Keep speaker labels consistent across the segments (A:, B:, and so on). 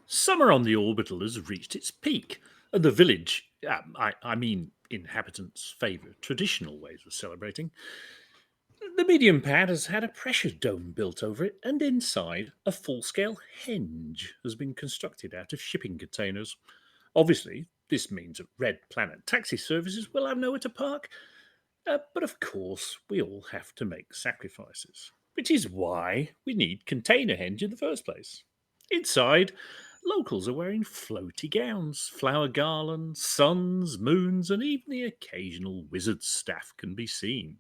A: Summer on the orbital has reached its peak, and the village, I mean inhabitants, favour traditional ways of celebrating. The medium pad has had a pressure dome built over it, and inside, a full-scale henge has been constructed out of shipping containers. Obviously, this means that Red Planet taxi services will have nowhere to park, but of course, we all have to make sacrifices, which is why we need container henge in the first place. Inside, locals are wearing floaty gowns, flower garlands, suns, moons, and even the occasional wizard staff can be seen.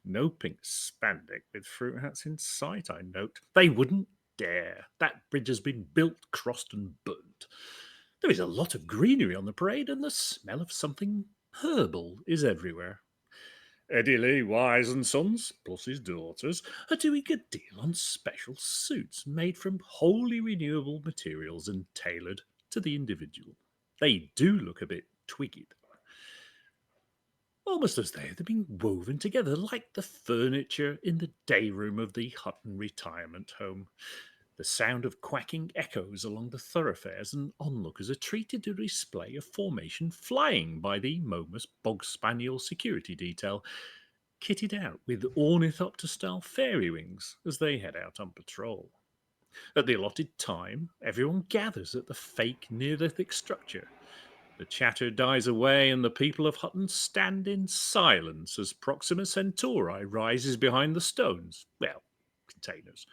A: No pink spandex with fruit hats in sight, I note. They wouldn't dare. That bridge has been built, crossed, and burnt. There is a lot of greenery on the parade, and the smell of something herbal is everywhere. Eddie Lee Wise and Sons, plus his daughters, are doing a deal on special suits made from wholly renewable materials and tailored to the individual. They do look a bit twiggy, though. Almost as though they've been woven together like the furniture in the day room of the Hutton retirement home. The sound of quacking echoes along the thoroughfares, and onlookers are treated to a display of formation flying by the Momus Bog Spaniel security detail, kitted out with ornithopter-style fairy wings as they head out on patrol. At the allotted time, everyone gathers at the fake Neolithic structure. The chatter dies away, and the people of Hutton stand in silence as Proxima Centauri rises behind the stones, containers.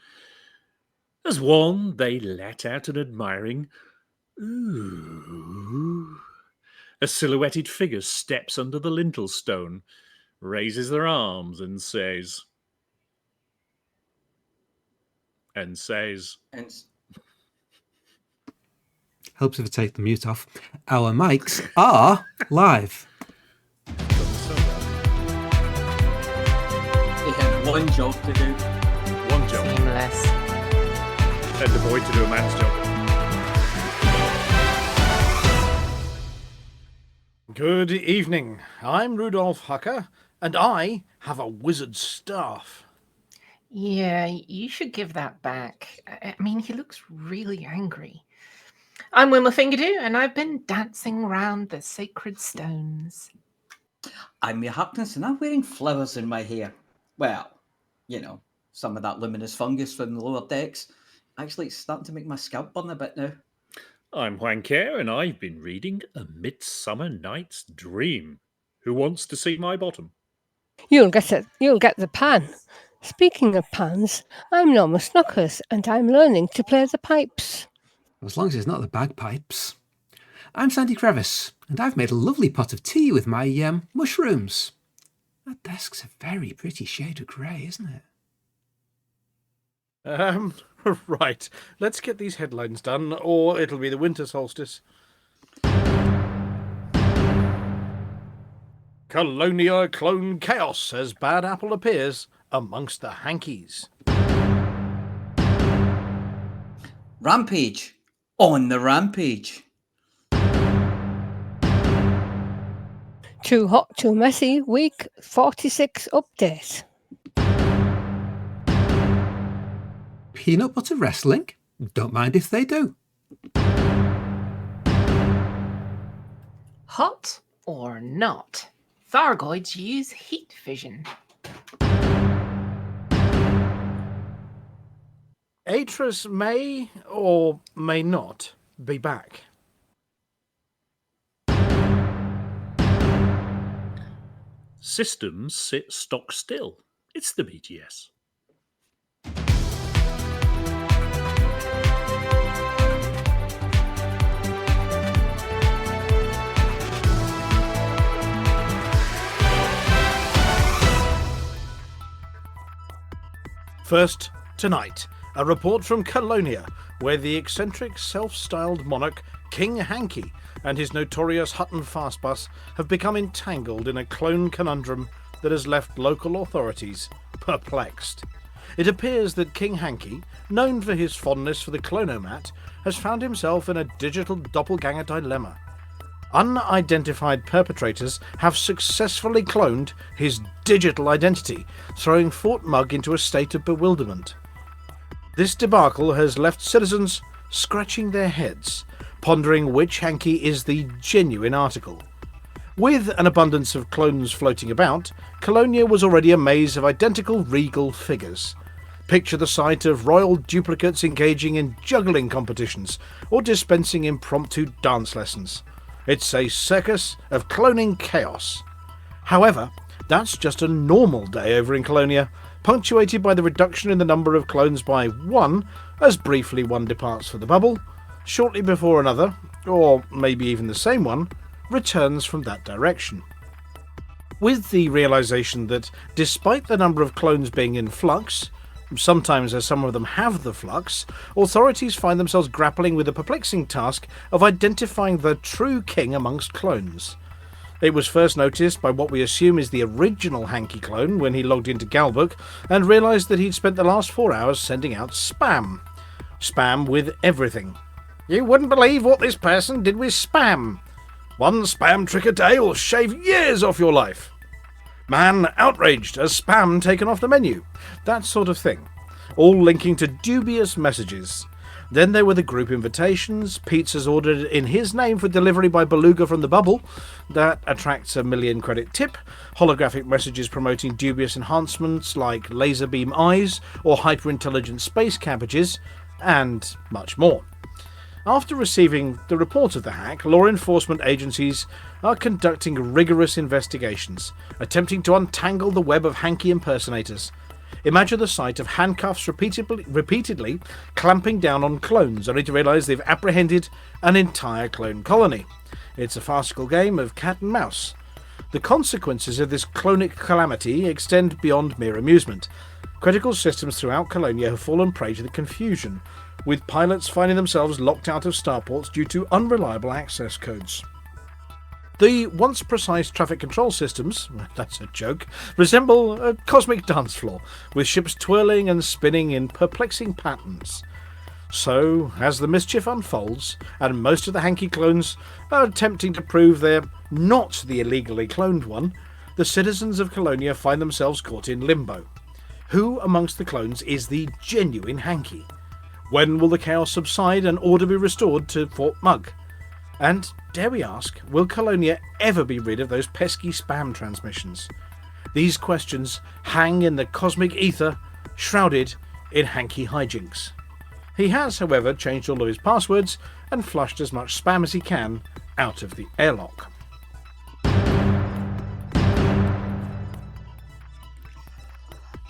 A: As one, they let out an admiring "ooh." A silhouetted figure steps under the lintel stone, raises their arms, and says...
B: Helps if I take the mute off. Our mics are live.
C: He had one job to do.
A: One job.
D: Seamless.
A: Send a boy to do a man's job.
E: Good evening. I'm Rudolph Hucker, and I have a wizard staff.
D: Yeah, you should give that back. I mean, he looks really angry. I'm Wilma Fingerdew, and I've been dancing around the sacred stones.
C: I'm Mia Harkness, and I'm wearing flowers in my hair. Well, you know, some of that luminous fungus from the lower decks. Actually, it's starting to make my scalp burn a bit now.
A: I'm Juan Kerr, and I've been reading A Midsummer Night's Dream. Who wants to see my bottom?
F: You'll get the pan. Speaking of pans, I'm Norma Snockers, and I'm learning to play the pipes.
B: As long as it's not the bagpipes. I'm Sandy Crevice, and I've made a lovely pot of tea with my mushrooms. That desk's a very pretty shade of grey, isn't it?
E: Right. Let's get these headlines done, or it'll be the winter solstice. Colonia clone chaos as Bad Apple appears amongst the hankies.
C: Rampage. On the rampage.
F: Too hot, too messy, week 46 update.
B: Peanut butter wrestling? Don't mind if they do.
D: Hot or not? Thargoids use heat vision.
E: Atris may or may not be back.
A: Systems sit stock still. It's the BTS.
E: First, tonight, a report from Colonia, where the eccentric self-styled monarch King Hanky and his notorious Hutton Fastbus have become entangled in a clone conundrum that has left local authorities perplexed. It appears that King Hanky, known for his fondness for the clonomat, has found himself in a digital doppelganger dilemma. Unidentified perpetrators have successfully cloned his digital identity, throwing Fort Mug into a state of bewilderment. This debacle has left citizens scratching their heads, pondering which Hanky is the genuine article. With an abundance of clones floating about, Colonia was already a maze of identical regal figures. Picture the sight of royal duplicates engaging in juggling competitions or dispensing impromptu dance lessons. It's a circus of cloning chaos. However, that's just a normal day over in Colonia, punctuated by the reduction in the number of clones by one, as briefly one departs for the bubble, shortly before another, or maybe even the same one, returns from that direction. With the realization that despite the number of clones being in flux, sometimes as some of them have the flux, authorities find themselves grappling with the perplexing task of identifying the true king amongst clones. It was first noticed by what we assume is the original Hanky clone when he logged into Galbook and realised that he'd spent the last 4 hours sending out spam. Spam with everything. You wouldn't believe what this person did with spam. One spam trick a day will shave years off your life. Man outraged as spam taken off the menu. That sort of thing. All linking to dubious messages. Then there were the group invitations, pizzas ordered in his name for delivery by Beluga from the bubble. That attracts a 1 million credit tip. Holographic messages promoting dubious enhancements like laser beam eyes or hyper-intelligent space cabbages, and much more. After receiving the report of the hack, law enforcement agencies are conducting rigorous investigations, attempting to untangle the web of Hanky impersonators. Imagine the sight of handcuffs repeatedly clamping down on clones, only to realise they've apprehended an entire clone colony. It's a farcical game of cat and mouse. The consequences of this clonic calamity extend beyond mere amusement. Critical systems throughout Colonia have fallen prey to the confusion, with pilots finding themselves locked out of starports due to unreliable access codes. The once precise traffic control systems, that's a joke, resemble a cosmic dance floor, with ships twirling and spinning in perplexing patterns. So, as the mischief unfolds, and most of the Hanky clones are attempting to prove they're not the illegally cloned one, the citizens of Colonia find themselves caught in limbo. Who amongst the clones is the genuine Hanky? When will the chaos subside and order be restored to Fort Mug? And, dare we ask, will Colonia ever be rid of those pesky spam transmissions? These questions hang in the cosmic ether, shrouded in Hanky hijinks. He has, however, changed all of his passwords and flushed as much spam as he can out of the airlock.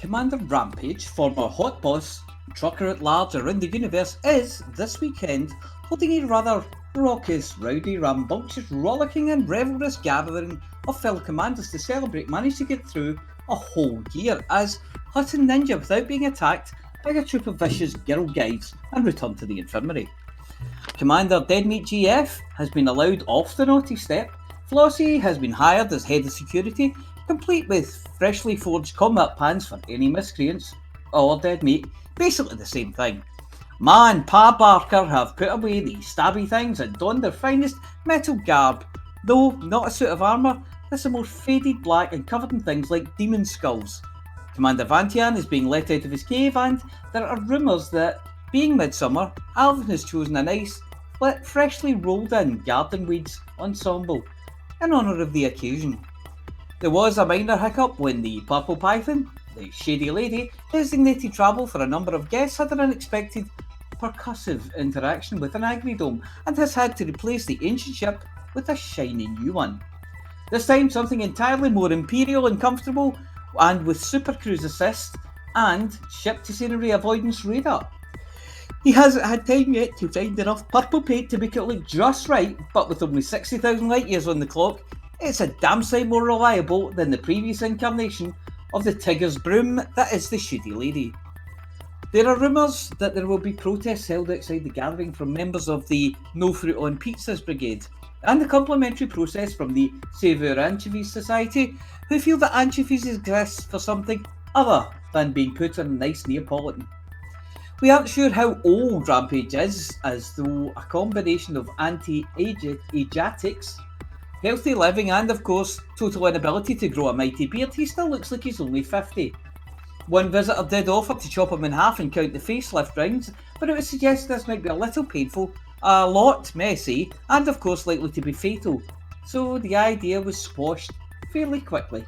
C: Commander Rampage, former hot boss, trucker at large around the universe, is, this weekend, holding a rather raucous, rowdy, rambunctious, rollicking and revelrous gathering of fellow commanders to celebrate managed to get through a whole year as Hutton Ninja without being attacked by a troop of vicious girl guides and returned to the infirmary. Commander Deadmeat GF has been allowed off the naughty step. Flossy has been hired as head of security, complete with freshly forged combat pants for any miscreants, or dead meat, basically the same thing. Ma and Pa Barker have put away the stabby things and donned their finest metal garb, though not a suit of armour, this is more faded black and covered in things like demon skulls. Commander Vantian is being let out of his cave, and there are rumours that, being midsummer, Alvin has chosen a nice, freshly rolled in garden weeds ensemble in honour of the occasion. There was a minor hiccup when the Purple Python, the Shady Lady, designated travel for a number of guests, had an unexpected percussive interaction with an Agridome and has had to replace the ancient ship with a shiny new one. This time something entirely more imperial and comfortable, and with Super Cruise assist and ship-to-scenery avoidance radar. He hasn't had time yet to find enough purple paint to make it look just right, but with only 60,000 light years on the clock, it's a damn sight more reliable than the previous incarnation of the Tigger's broom that is the Shady Lady. There are rumours that there will be protests held outside the gathering from members of the No Fruit on Pizzas Brigade and the complimentary process from the Savour Anchovies Society, who feel that anchovies exist for something other than being put on a nice Neapolitan. We aren't sure how old Rampage is, as though a combination of anti-agatics, healthy living and of course total inability to grow a mighty beard, he still looks like he's only 50. One visitor did offer to chop him in half and count the facelift rounds, but it was suggested this might be a little painful, a lot messy, and of course likely to be fatal, so the idea was squashed fairly quickly.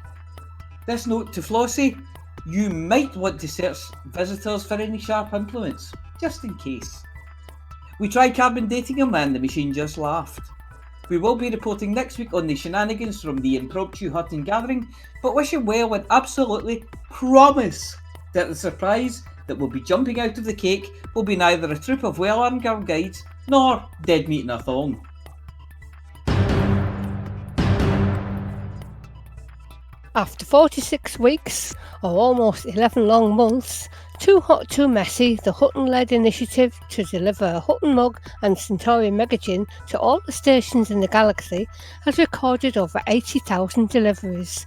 C: This note to Flossy: you might want to search visitors for any sharp implements, just in case. We tried carbon dating him and the machine just laughed. We will be reporting next week on the shenanigans from the impromptu Hutton gathering, but wish him well and absolutely promise that the surprise that will be jumping out of the cake will be neither a troop of well-armed girl guides nor dead meat in a thong.
F: After 46 weeks, or almost 11 long months, Too Hot Too Messy, the Hutton-led initiative to deliver a Hutton mug and Centauri Megagin to all the stations in the galaxy, has recorded over 80,000 deliveries.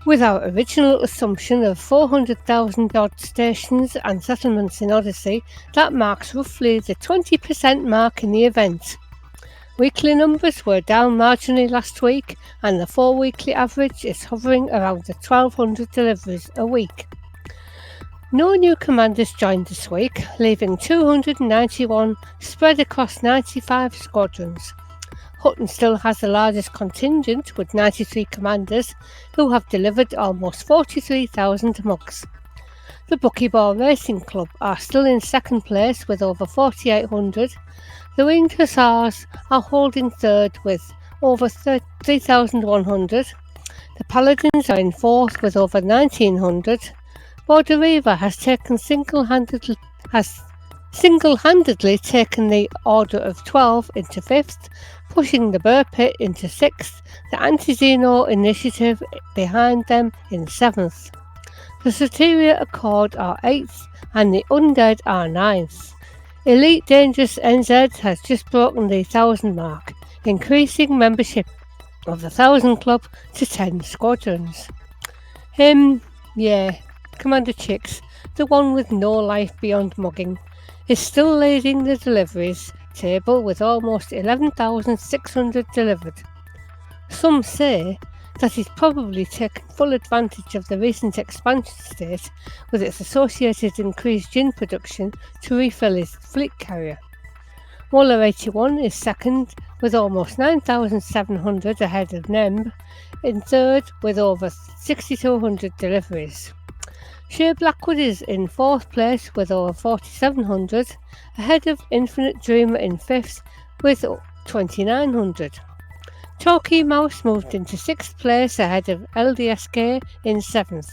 F: With our original assumption of 400,000 odd stations and settlements in Odyssey, that marks roughly the 20% mark in the event. Weekly numbers were down marginally last week, and the 4-weekly average is hovering around the 1,200 deliveries a week. No new commanders joined this week, leaving 291 spread across 95 squadrons. Hutton still has the largest contingent with 93 commanders, who have delivered almost 43,000 mugs. The Buckyball Racing Club are still in second place with over 4,800. The Winged Hussars are holding third with over 3,100. The Paladins are in fourth with over 1,900. Border Reaver has single-handedly taken the Order of 12 into 5th, pushing the Burr Pit into 6th, the Anti-Xeno Initiative behind them in 7th. The Soteria Accord are 8th and the Undead are 9th. Elite Dangerous NZ has just broken the 1,000 mark, increasing membership of the 1,000 Club to 10 squadrons. Commander Chicks, the one with no life beyond mugging, is still leading the deliveries table with almost 11,600 delivered. Some say that he's probably taken full advantage of the recent expansion state with its associated increased gin production to refill his fleet carrier. Waller 81 is second with almost 9,700 ahead of Nemb, in third with over 6,200 deliveries. Sheer Blackwood is in fourth place with over 4,700, ahead of Infinite Dreamer in fifth with 2,900. Torquay Mouse moved into sixth place ahead of LDSK in seventh.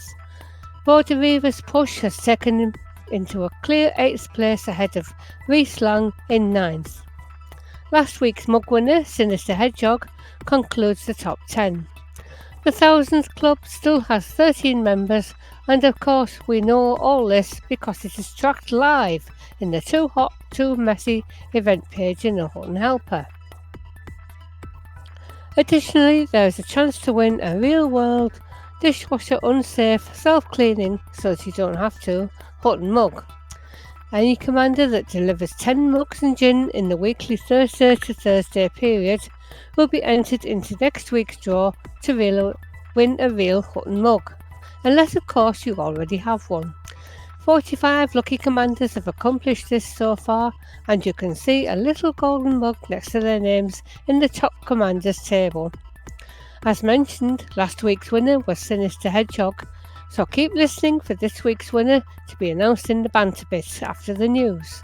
F: Border Reaver's push has taken him into a clear eighth place ahead of Reese Lang in ninth. Last week's mug winner, Sinister Hedgehog, concludes the top 10. The 1000th Club still has 13 members, and of course we know all this because it is tracked live in the Too Hot Too Messy event page in the Hutton Helper. Additionally, there is a chance to win a real-world, dishwasher unsafe, self-cleaning, so that you don't have to, Hutton mug. Any commander that delivers 10 mugs and gin in the weekly Thursday to Thursday period will be entered into next week's draw to win a real Hutton mug, unless of course you already have one. 45 lucky commanders have accomplished this so far, and you can see a little golden mug next to their names in the top commanders table. As mentioned, last week's winner was Sinister Hedgehog, so keep listening for this week's winner to be announced in the banter bit after the news.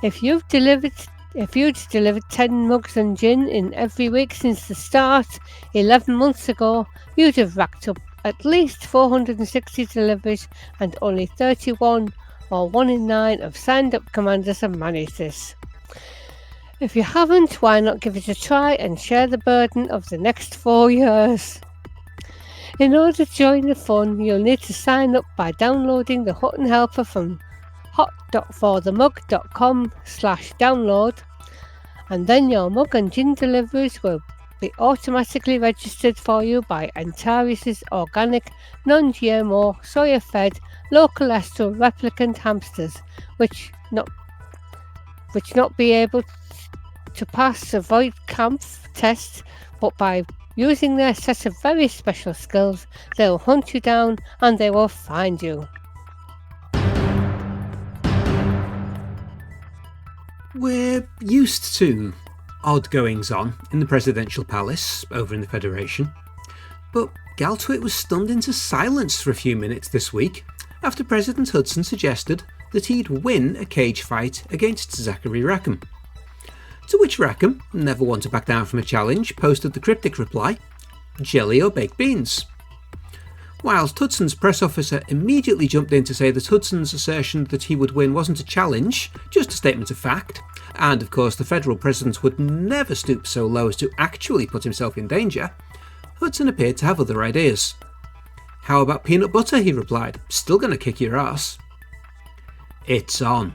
F: If you'd delivered 10 mugs and gin in every week since the start 11 months ago, you'd have racked up at least 460 deliveries, and only 31 or 1 in 9 of signed up commanders have managed this. If you haven't, why not give it a try and share the burden of the next 4 years? In order to join the fun, you'll need to sign up by downloading the Hutton Helper from hot.forthemug.com/download, and then your mug and gin deliveries will be automatically registered for you by Antares' organic, non-GMO, soya-fed, low-cholesterol replicant hamsters, which not be able to pass the Void Kampf test, but by using their set of very special skills, they will hunt you down and they will find you.
B: We're used to odd goings-on in the presidential palace over in the Federation, but Galtwit was stunned into silence for a few minutes this week after President Hudson suggested that he'd win a cage fight against Zachary Rackham. To which Rackham, never one to back down from a challenge, posted the cryptic reply, "Jelly or baked beans?" Whilst Hudson's press officer immediately jumped in to say that Hudson's assertion that he would win wasn't a challenge, just a statement of fact, and of course the federal president would never stoop so low as to actually put himself in danger, Hudson appeared to have other ideas. "How about peanut butter?" he replied. "Still gonna kick your ass." "It's on.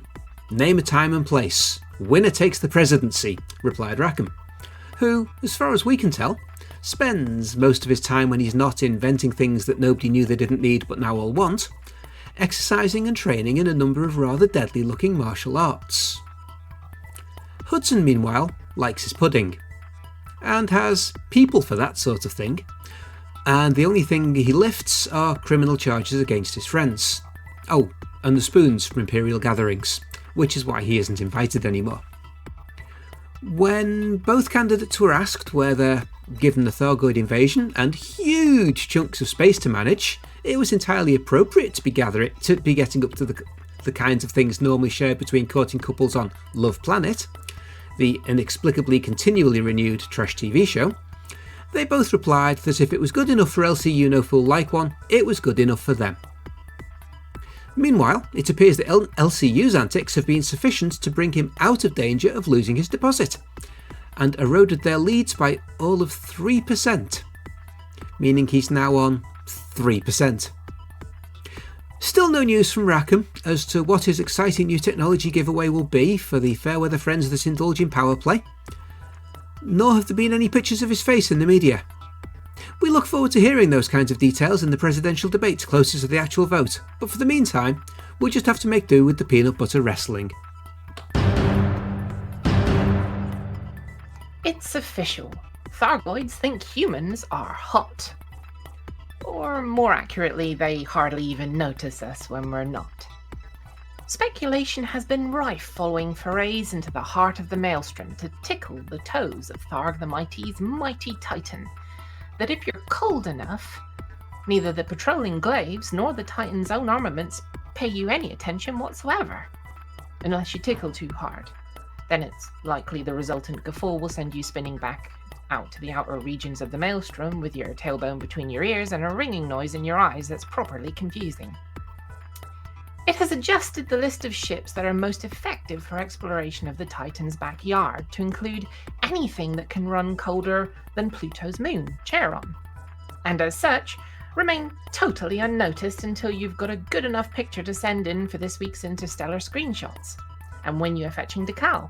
B: Name a time and place. Winner takes the presidency," replied Rackham, who, as far as we can tell, spends most of his time when he's not inventing things that nobody knew they didn't need but now all want, exercising and training in a number of rather deadly looking martial arts. Hudson, meanwhile, likes his pudding, and has people for that sort of thing, and the only thing he lifts are criminal charges against his friends. Oh, and the spoons from Imperial gatherings, which is why he isn't invited anymore. When both candidates were asked whether, given the Thargoid invasion and huge chunks of space to manage, it was entirely appropriate to be getting up to the kinds of things normally shared between courting couples on Love Planet, the inexplicably continually renewed trash TV show, they both replied that if it was good enough for LCU No Fool Like One, it was good enough for them. Meanwhile, it appears that LCU's antics have been sufficient to bring him out of danger of losing his deposit, and eroded their leads by all of 3%, meaning he's now on 3%. Still no news from Rackham as to what his exciting new technology giveaway will be for the fair-weather friends that indulge in power play, nor have there been any pictures of his face in the media. We look forward to hearing those kinds of details in the presidential debate closer to the actual vote, but for the meantime, we'll just have to make do with the peanut butter wrestling.
D: It's official. Thargoids think humans are hot. Or more accurately, they hardly even notice us when we're not. Speculation has been rife following forays into the heart of the maelstrom to tickle the toes of Tharg the Mighty's mighty titan, that if you're cold enough, neither the patrolling glaives nor the Titan's own armaments pay you any attention whatsoever, unless you tickle too hard. Then it's likely the resultant guffaw will send you spinning back out to the outer regions of the maelstrom with your tailbone between your ears and a ringing noise in your eyes that's properly confusing. It has adjusted the list of ships that are most effective for exploration of the Titan's backyard to include anything that can run colder than Pluto's moon, Charon, and as such, remain totally unnoticed until you've got a good enough picture to send in for this week's interstellar screenshots, and when you're fetching decal.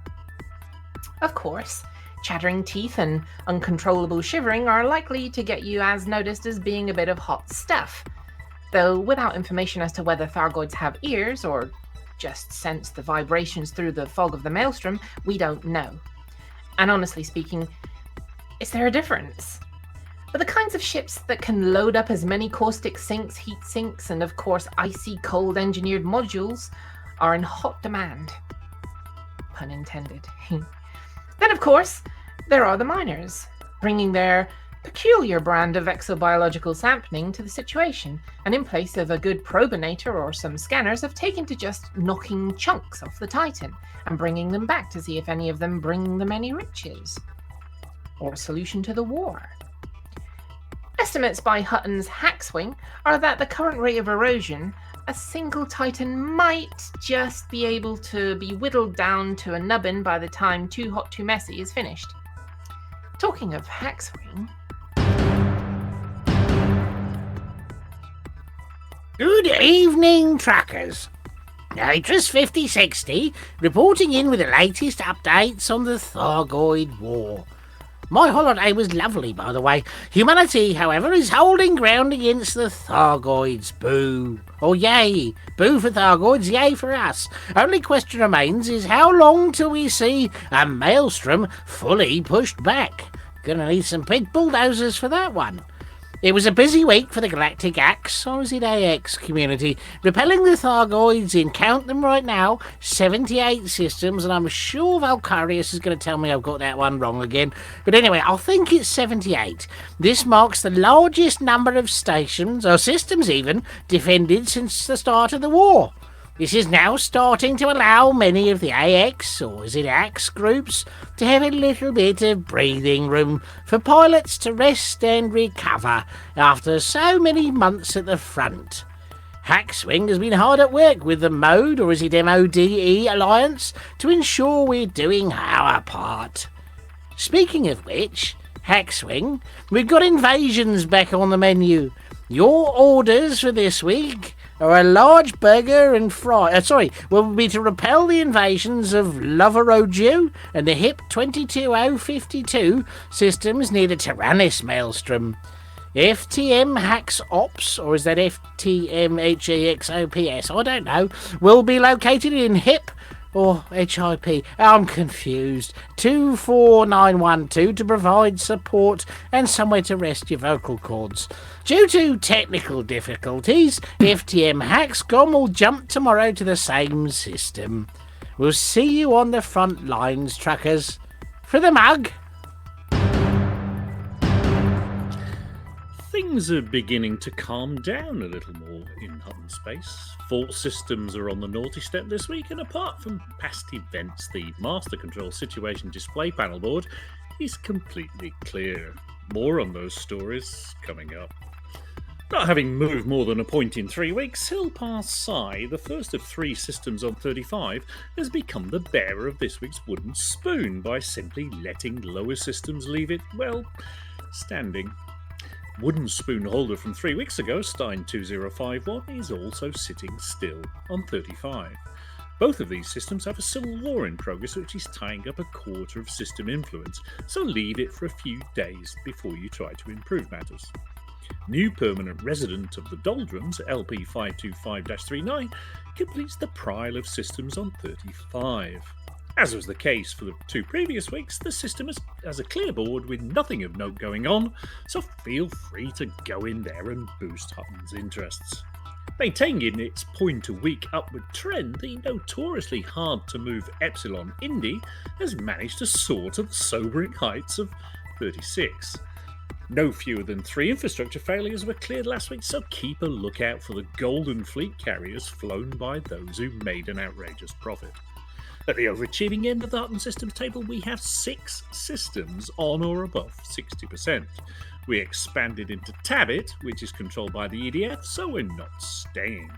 D: Of course, chattering teeth and uncontrollable shivering are likely to get you as noticed as being a bit of hot stuff, though without information as to whether Thargoids have ears or just sense the vibrations through the fog of the maelstrom, we don't know. And honestly speaking, is there a difference? But the kinds of ships that can load up as many caustic sinks, heat sinks, and of course icy cold engineered modules are in hot demand. Pun intended. Then of course, there are the miners, bringing their peculiar brand of exobiological sampling to the situation, and in place of a good probinator or some scanners, have taken to just knocking chunks off the Titan and bringing them back to see if any of them bring them any riches or a solution to the war. Estimates by Hutton's Hackswing are that the current rate of erosion, a single Titan might just be able to be whittled down to a nubbin by the time Too Hot Too Messy is finished. Talking of Hackswing,
G: Good evening, trackers. Nitrous 5060 reporting in with the latest updates on the Thargoid War. My holiday was lovely, by the way. Humanity, however, is holding ground against the Thargoids. Boo. Or yay. Boo for Thargoids, yay for us. Only question remains is how long till we see a maelstrom fully pushed back. Gonna need some big bulldozers for that one. It was a busy week for the Galactic Axe, or is it AX community, repelling the Thargoids in, count them right now, 78 systems, and I'm sure Valkyrius is going to tell me I've got that one wrong again. But anyway, I think it's 78. This marks the largest number of stations, or systems even, defended since the start of the war. This is now starting to allow many of the AX, or is it AX groups, to have a little bit of breathing room for pilots to rest and recover after so many months at the front. Hackswing has been hard at work with the MODE, or is it MODE Alliance, to ensure we're doing our part. Speaking of which, Hackswing, we've got invasions back on the menu. Your orders for this week are a large burger and will be to repel the invasions of Loveroju and the HIP 22052 systems near the Tyrannus Maelstrom. FTM Hacks Ops, or is that FTM HEXOPS? I don't know. Will be located in HIP or HIP. I'm confused. 24912 to provide support and somewhere to rest your vocal cords. Due to technical difficulties, FTM Hackscom will jump tomorrow to the same system. We'll see you on the front lines, truckers. For the mug.
A: Things are beginning to calm down a little more in Hutton space. 4 systems are on the naughty step this week, and apart from past events, the Master Control Situation Display Panel board is completely clear. More on those stories coming up. Not having moved more than a point in 3 weeks, Silpar Psi, the first of 3 systems on 35, has become the bearer of this week's wooden spoon by simply letting lower systems leave it, well, standing. Wooden spoon holder from 3 weeks ago, Stein 2051, is also sitting still on 35. Both of these systems have a civil war in progress which is tying up a quarter of system influence, so leave it for a few days before you try to improve matters. New permanent resident of the doldrums, LP525-39, completes the pile of systems on 35. As was the case for the 2 previous weeks, the system has a clear board with nothing of note going on, so feel free to go in there and boost Hutton's interests. Maintaining its point-a-week upward trend, the notoriously hard-to-move Epsilon Indy has managed to soar to the sobering heights of 36. No fewer than 3 infrastructure failures were cleared last week, so keep a lookout for the Golden Fleet carriers flown by those who made an outrageous profit. At the overachieving end of the Hutton Systems table, we have 6 systems on or above 60%. We expanded into Tabit, which is controlled by the EDF, so we're not staying.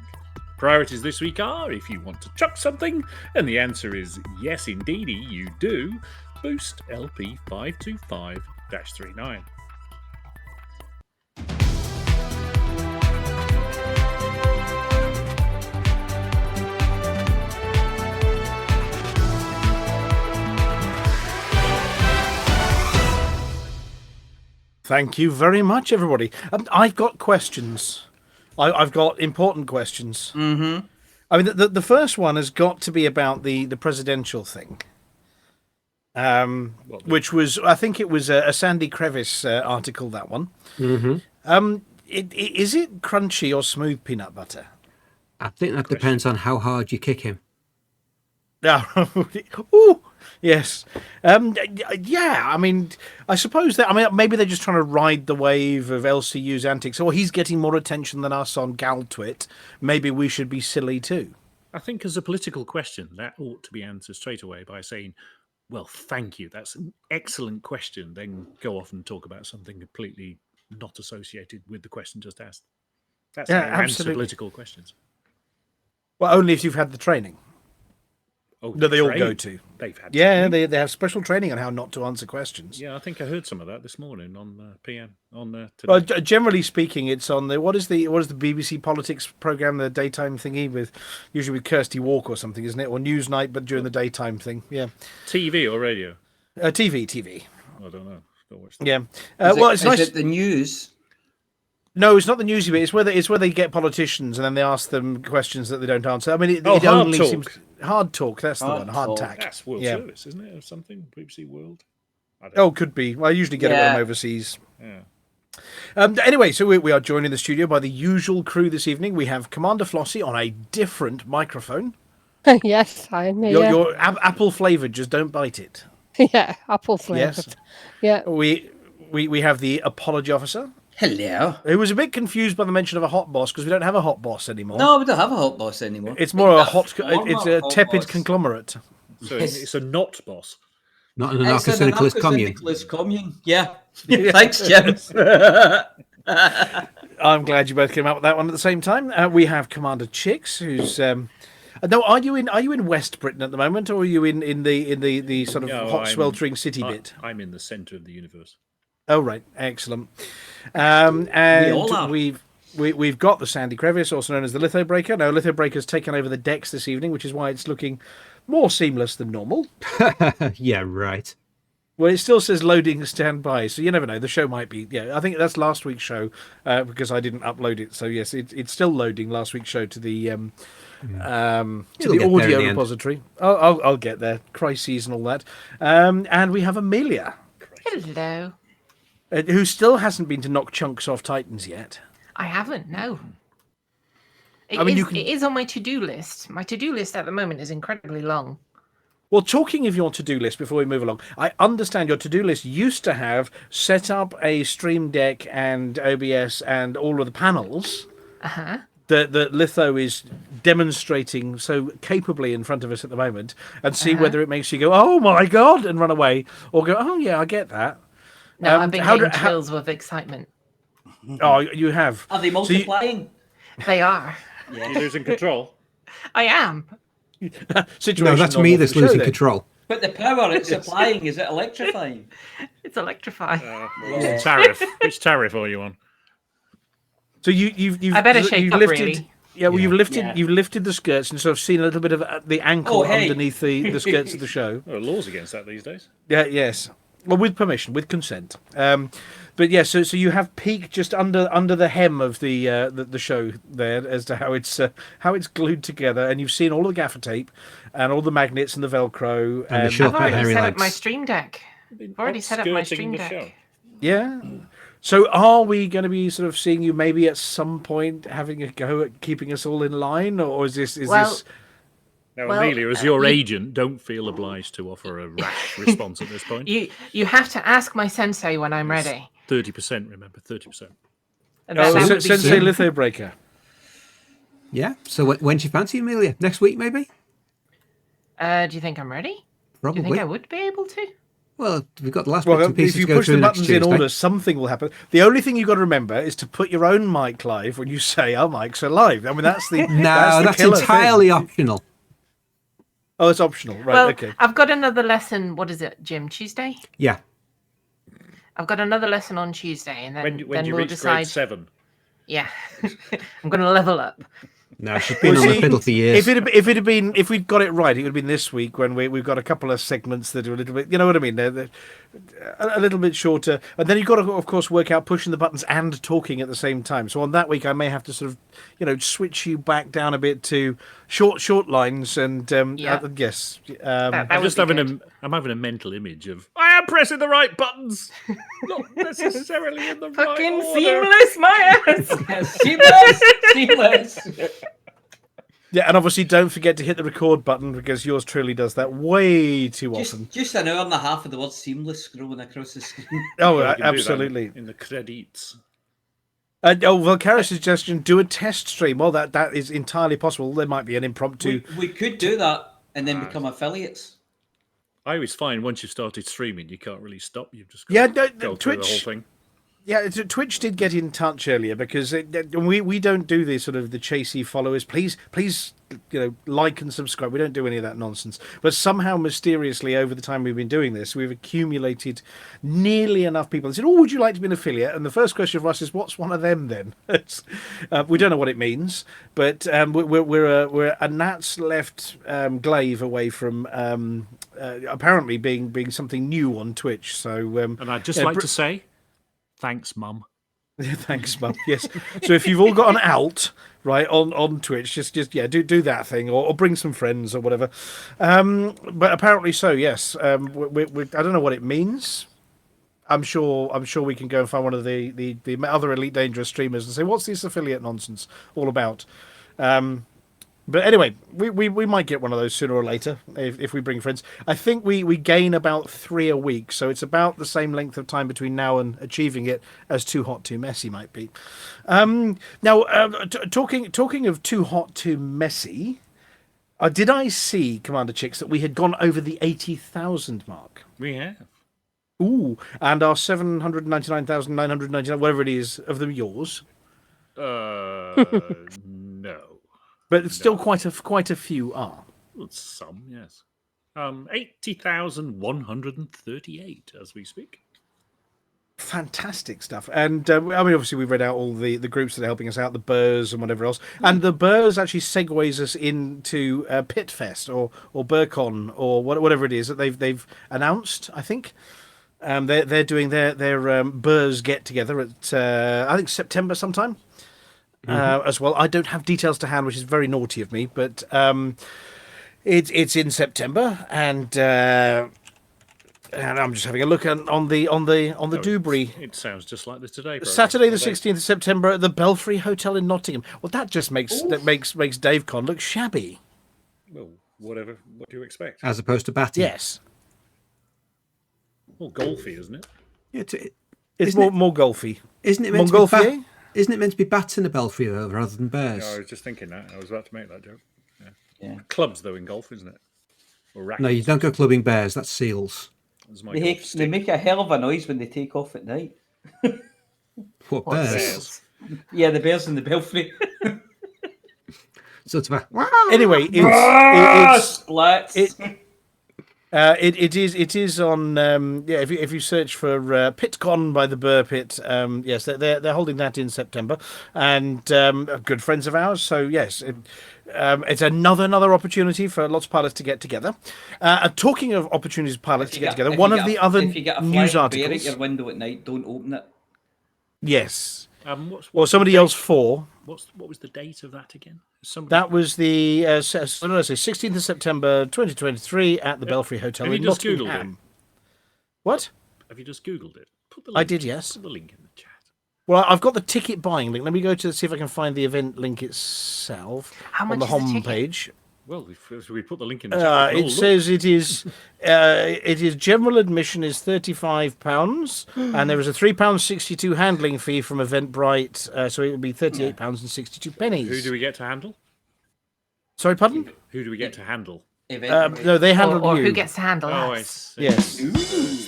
A: Priorities this week are, if you want to chuck something, and the answer is yes indeedy you do, boost LP525-39.
E: Thank you very much, everybody. I've got questions. I've got important questions.
C: Mm-hmm.
E: I mean, the first one has got to be about the presidential thing, which was, I think it was a Sandy Crevice article, that one.
B: Mm-hmm.
E: Is it crunchy or smooth peanut butter?
B: I think that depends on how hard you kick him.
E: Ooh, yes. Yeah, I mean, I suppose that, I mean, maybe they're just trying to ride the wave of LCU's antics. Or he's getting more attention than us on Galtwit. Maybe we should be silly too.
A: I think as a political question, that ought to be answered straight away by saying, well, thank you. That's an excellent question. Then go off and talk about something completely not associated with the question just asked. That's how you answer political questions.
E: Well, only if you've had the training.
A: Oh,
E: that they all go to.
A: They've had
E: they have special training on how not to answer questions.
A: Yeah, I think I heard some of that this morning on PM on today.
E: Well, generally speaking, it's on the what is the BBC politics program, the daytime thingy usually with Kirsty Walker or something, isn't it? Or Newsnight, but during the daytime thing. Yeah.
A: TV or radio?
E: TV.
A: I don't know. Go watch that.
E: Yeah.
C: Is
E: nice.
C: it the news?
E: No, it's not the newsy bit. It's where they get politicians and then they ask them questions that they don't answer. I mean, it
A: Hard
E: only
A: talk.
E: seems hard talk. That's the
C: Hard
E: one. Hard
C: talk.
E: tack.
A: That's World
E: Yeah.
A: Service, isn't it, or something? BBC World. I don't
E: Oh, could be. Well, I usually get it when I'm
C: Yeah.
E: overseas.
A: know.
E: Anyway, so we are joined in the studio by the usual crew this evening. We have Commander Flossy on a different microphone.
F: Yes, I'm here.
E: Your apple flavoured, just don't bite it.
F: Yeah, apple flavoured.
E: Yes.
F: Yeah.
E: We have the apology officer,
C: Hello.
E: who was a bit confused by the mention of a hot boss because we don't have a hot boss anymore.
C: No, we don't have a hot boss anymore.
E: It's more a
C: former
E: it's a
C: hot
E: tepid
C: boss.
E: conglomerate.
A: So
C: Yes.
A: it's a not boss.
B: Not an
C: It's an
B: anarcho-syndicalist commune.
C: anarcho-syndicalist commune. Yeah. Thanks, Jim.
E: I'm glad you both came out with that one at the same time. We have Commander Chicks, who's no. Are you in West Britain at the moment, or are you in the sort of
A: No,
E: hot
A: I'm-
E: sweltering city bit?
A: I'm in the centre of the universe.
E: Oh right, excellent. And
C: all are.
E: we've got the Sandy Crevice, also known as the Litho Breaker. Now Litho Breaker's taken over the decks this evening, which is why it's looking more seamless than normal.
B: Yeah, right.
E: Well, it still says loading standby, so you never know. The show might be. Yeah, I think that's last week's show because I didn't upload it. So yes, it's still loading last week's show to the
B: It'll
E: the
B: get there in
E: audio
B: the end.
E: repository. I'll get there. Crises and all that. And we have Amelia,
D: Hello.
E: who still hasn't been to knock chunks off Titans yet.
D: I haven't, no.
E: I mean,
D: It is on my to-do list. My to-do list at the moment is incredibly long.
E: Well, talking of your to-do list before we move along, I understand your to-do list used to have set up a Stream Deck and OBS and all of the panels
D: Uh-huh.
E: that Litho is demonstrating so capably in front of us at the moment, and see whether it makes you go, "Oh my god," and run away, or go, "Oh yeah, I get that."
D: No, I've been
E: how
D: getting
E: do- how-
D: chills with excitement.
E: Oh, you have.
C: Are they
E: So you-
C: multiplying?
D: They are.
A: You're losing control.
D: I am.
E: Situation
B: No, that's
E: normal
B: me
E: for
B: that's
E: the show
B: losing
E: then.
B: control.
C: But the power it's supplying, is it electrifying?
D: It's electrifying.
A: What's the tariff? Which tariff are you on?
E: So you've
D: I better shake
E: you've
D: up,
E: lifted.
D: really.
E: Yeah, well,
C: Yeah.
E: you've lifted the skirts and sort of seen a little bit of the ankle
C: Oh, hey.
E: underneath the skirts of the show.
A: There are laws against that these days.
E: Yeah, yes. Well, with permission, with consent. But yeah, so you have peek just under the hem of the show there as to how it's glued together, and you've seen all the gaffer tape and all the magnets and the Velcro
B: And the
E: and
B: sharp
D: I've already
B: hairy
D: set up
B: legs.
D: my Stream Deck. I've already set up my
A: Upskirting
D: Stream
A: the
D: Deck.
A: show.
E: yeah. So are we going to be sort of seeing you maybe at some point having a go at keeping us all in line, or is this?
A: Now,
D: Well,
A: Amelia, as your
D: you-
A: agent, don't feel obliged to offer a rash response at this point.
D: You have to ask my sensei when I'm ready.
A: 30%, remember, 30%.
D: And
E: Oh,
D: that would be
E: Sensei
D: soon.
E: Litho Breaker.
B: Yeah. So when do you fancy, Amelia? Next week, maybe?
D: Do you think I'm ready? Do
B: Probably.
D: you think I would be able to?
B: Well, we've got the last
E: Well,
B: bits and
E: if
B: pieces
E: you
B: to go
E: push
B: through
E: the
B: next
E: buttons in
B: Tuesday.
E: order, something will happen. The only thing you've got to remember is to put your own mic live when you say our mics are live. I mean, that's the
B: No,
E: the
B: that's
E: killer
B: entirely
E: thing.
B: optional.
E: Oh, it's optional, right?
D: Well,
E: Okay.
D: I've got another lesson. What is it, Jim? Tuesday?
B: Yeah.
D: I've got another lesson on Tuesday, and then,
A: When do
D: then
A: you
D: we'll
A: reach
D: decide.
A: grade 7?
D: Yeah, I'm going to level up.
B: No, she's been
E: Well,
B: on the
E: see,
B: fiddle for years.
E: if it had been, if we'd got it right, it would have been this week when we've got a couple of segments that are a little bit, you know what I mean? They're a little bit shorter, and then you've got to, of course, work out pushing the buttons and talking at the same time. So on that week, I may have to sort of, switch you back down a bit to short lines, and
D: Yeah.
E: yes,
D: That
A: I'm
D: would
A: just
D: be
A: having
D: good.
A: I'm having a mental image of I am pressing the right buttons, not necessarily in the
D: Fucking
A: right order.
D: seamless, my ass.
C: Seamless.
E: yeah, and obviously don't forget to hit the record button because yours truly does that way too often.
C: Just an hour and a half of the word seamless scrolling across the screen.
E: Oh,
A: Yeah, we can do that
E: absolutely.
A: in the credits.
E: Valkyra's suggestion: do a test stream. Well, that is entirely possible. There might be an impromptu.
C: We could do that and then become affiliates.
A: I always find once you've started streaming, you can't really stop. You've just got
E: Yeah,
A: to
E: no,
A: go through the whole
E: Twitch.
A: thing.
E: Yeah, Twitch did get in touch earlier because we don't do the sort of the chasey followers. Please, like and subscribe. We don't do any of that nonsense. But somehow, mysteriously, over the time we've been doing this, we've accumulated nearly enough people. They said, "Oh, would you like to be an affiliate?" And the first question for us is, "What's one of them then?" We don't know what it means, but we're a gnat's left glaive away from apparently being something new on Twitch. So,
A: and I'd just like to say, thanks, Mum.
E: Thanks, Mum. Yes. So if you've all got an alt right on Twitch, just do that thing, or bring some friends or whatever. But apparently so. Yes. I don't know what it means. I'm sure we can go and find one of the other Elite Dangerous streamers and say, what's this affiliate nonsense all about? But anyway, we might get one of those sooner or later if we bring friends. I think we gain about 3 a week, so it's about the same length of time between now and achieving it as Too Hot Too Messy might be. Now, talking of Too Hot Too Messy, did I see, Commander Chicks, that we had gone over the 80,000 mark?
A: We have.
E: Ooh, and our 799,999, whatever it is, of them yours?
A: No.
E: But it's still quite a few are.
A: Well, some, yes. 80,138 as we speak.
E: Fantastic stuff. And I mean, obviously, we've read out all the groups that are helping us out, the Burrs and whatever else. And the Burrs actually segues us into Pitfest or BurCon or whatever it is that they've announced, I think. They're doing their Burrs get together at I think September sometime. As well. I don't have details to hand, which is very naughty of me, but it's in September, and I'm just having a look on the Dewberry.
A: It sounds just like this today.
E: Saturday the 16th of September at the Belfry Hotel in Nottingham. Well, that just makes Dave Con look shabby.
A: Well, whatever. What do you expect?
B: As opposed to batty.
E: Yes.
A: More golfy, isn't it?
E: It's more golfy.
B: Isn't it meant to be Isn't it meant to be bats in a belfry though, rather than bears?
A: No, I was just thinking that. I was about to make that joke.
C: Yeah.
A: Clubs though in golf, isn't it? Or rackets.
B: No, you don't go clubbing bears. That's seals.
C: They make a hell of a noise when they take off at night.
B: What bears?
C: Yeah, the bears in the belfry.
B: So it's about.
E: Anyway, it's
C: splats.
E: It is on if you search for PitCon by the Burr Pit, yes, they're holding that in September, and good friends of ours. So yes, it's another opportunity for lots of pilots to get together. Talking of opportunities for pilots to get together, one of the other news articles.
C: If you get a bear at your window at night, don't open it.
E: Yes.
A: What's
E: somebody else for.
A: What was the date of that again?
E: That was the 16th of September 2023 at the Belfry Hotel in Nottingham.
A: Googled it?
E: What?
A: Have you just Googled it? Put the
E: I
A: link,
E: did, yes.
A: Put the link in the chat.
E: Well, I've got the ticket buying link. Let me go to see if I can find the event link itself on the home page.
A: Well, if we put the link in the chat.
E: It says it is general admission is £35, and there is a £3.62 handling fee from Eventbrite, so it would be £38.62.
A: Who do we get to handle?
E: Sorry, pardon?
A: Who do we get to handle?
E: No, they handle
D: or
E: you.
D: who gets to handle
A: Oh,
D: us?
E: Yes.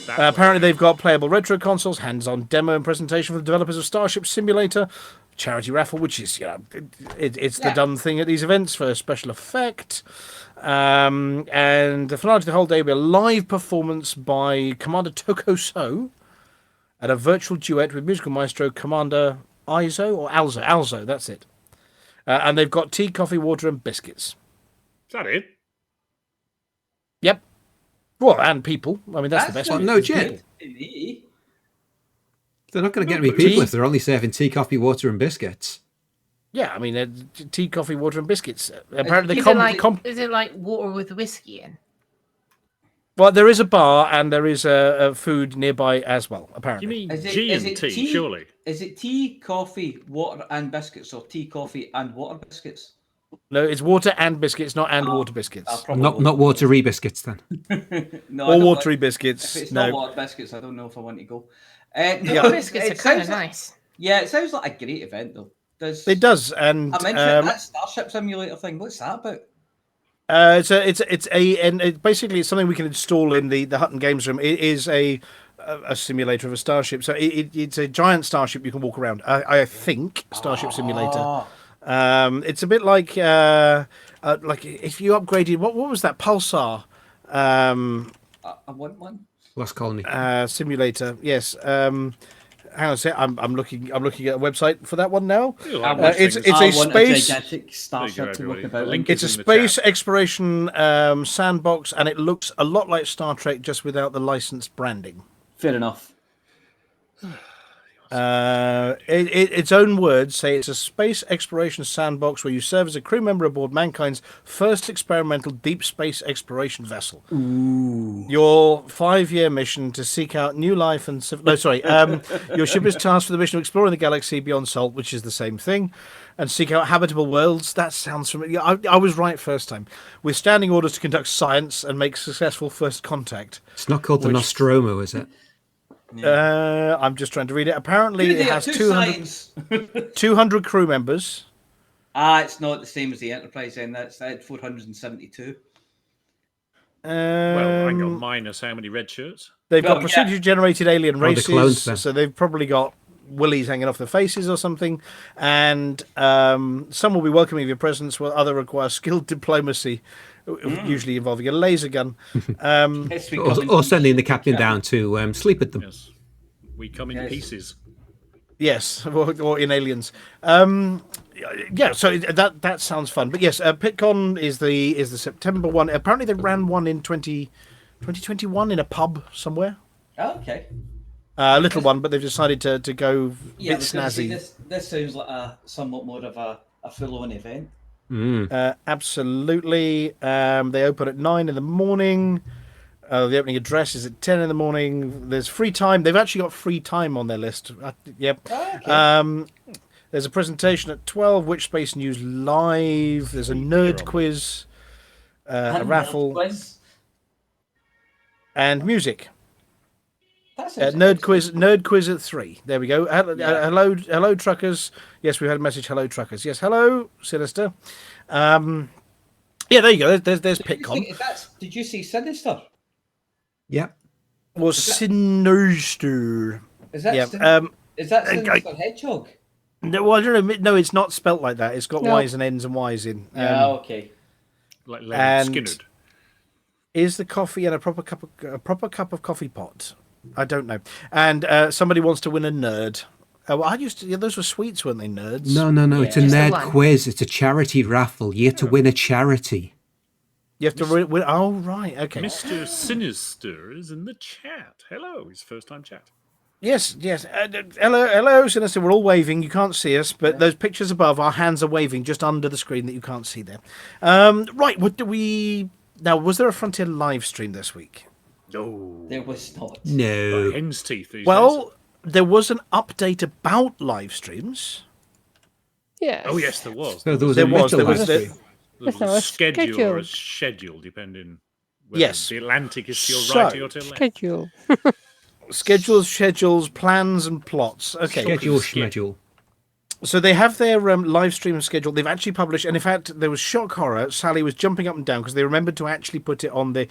E: Apparently, they've got playable retro consoles, hands-on demo and presentation for the developers of Starship Simulator, charity raffle, which is it's the done thing at these events for special effect, and the finale of the whole day will be a live performance by Commander Tokoso and a virtual duet with musical maestro Commander Alzo, that's it, and they've got tea, coffee, water and biscuits.
A: Is that it?
E: Yep. Well, and people. I mean, that's the best
B: one.
E: bit.
B: No, Jim. They're not going to get any people if they're only serving tea, coffee, water, and biscuits.
E: Yeah, I mean, tea, coffee, water, and biscuits. Apparently,
D: Is it like water with whiskey in?
E: Well, there is a bar and there is a food nearby as well. Apparently,
A: You mean G&T? Surely.
C: Is it tea, coffee, water, and biscuits, or tea, coffee, and water biscuits?
E: No, it's water and biscuits, not water biscuits.
B: Not watery biscuits then.
C: No,
E: or watery biscuits.
C: If it's
E: no.
C: not water biscuits, I don't know if I want to go.
D: Biscuits are kind of nice.
C: Yeah, it sounds like a great event though.
E: It does, and
C: I mentioned that Starship Simulator thing. What's that about?
E: Basically it's something we can install in the Hutton Games Room. It is a a simulator of a starship. So it's a giant starship you can walk around. I think Starship Simulator. It's a bit like if you upgraded. What was that Pulsar?
C: I want one.
B: Lost Colony.
E: Simulator. Yes. Hang on a sec. I'm looking at a website for that one now. It's a space.
C: A gigantic starship to look about.
E: It's a space exploration sandbox, and it looks a lot like Star Trek, just without the licensed branding.
C: Fair enough.
E: Its own words say it's a space exploration sandbox where you serve as a crew member aboard mankind's first experimental deep space exploration vessel.
C: Ooh.
E: Your 5-year mission to seek out new life and... your ship is tasked with the mission of exploring the galaxy beyond Salt, which is the same thing, and seek out habitable worlds. That sounds familiar. I was right first time. With standing orders to conduct science and make successful first contact.
B: It's not called the Nostromo, is it?
E: Yeah. I'm just trying to read it. Apparently, it has 200 crew members.
C: It's not the same as the Enterprise, then. That's 472.
A: Well, hang on, minus how many red shirts?
E: They've got procedure-generated alien races,
B: the clones, then.
E: So they've probably got willies hanging off their faces or something. And some will be welcoming of your presence, while others require skilled diplomacy, usually involving a laser gun.
B: Or sending the captain down to sleep at them.
A: Yes. We come in pieces.
E: Yes, or in Aliens. So that sounds fun. But yes, PitCon is the September one. Apparently they ran one in 2021 in a pub somewhere.
C: Oh, okay.
E: A little one, but they've decided to go a bit snazzy.
C: This sounds like somewhat more of a full-on event.
E: Absolutely. They open at 9 in the morning. The opening address is at 10 in the morning. There's free time. They've actually got free time on their list. Yep.
C: Oh, okay.
E: There's a presentation at 12, Which Space News Live. There's a nerd quiz, a raffle, and music. Nerd quiz at 3. There we go. Hello, truckers. Yes, we had a message. Hello, truckers. Yes, hello, Sinister. There you go. There's PitCon.
C: Did you see Sinister?
B: Yep.
E: Well, Sinister.
C: Is that Sinister Hedgehog?
E: No, I don't know. No, it's not spelt like that. It's got Y's and N's and Y's in.
C: Okay.
A: Like Leonard Skinner.
E: Is the coffee in a proper cup of coffee pot? I don't know. And somebody wants to win a nerd. Those were sweets, weren't they, nerds?
B: No. Yeah. It's a nerd quiz. It's a charity raffle. You have to win a charity.
E: You have to win. Oh, right. Okay.
A: Mr. Sinister is in the chat. Hello. His first time chat.
E: Yes. Hello, Sinister. We're all waving. You can't see us, but those pictures above, our hands are waving just under the screen that you can't see there. Right. What do we... Now, was there a Frontier live stream this week?
A: No.
C: There was not.
B: No.
A: Hen's teeth.
E: Well, there was an update about live streams.
F: Yes.
A: Oh, yes, there was.
B: So there was
A: a schedule or a schedule, depending whether the Atlantic is to your right or to your left.
F: Schedule.
E: Schedules, plans, and plots. Okay.
B: Schedule.
E: So they have their live stream schedule. They've actually published, and in fact, there was shock horror. Sally was jumping up and down because they remembered to actually put it on the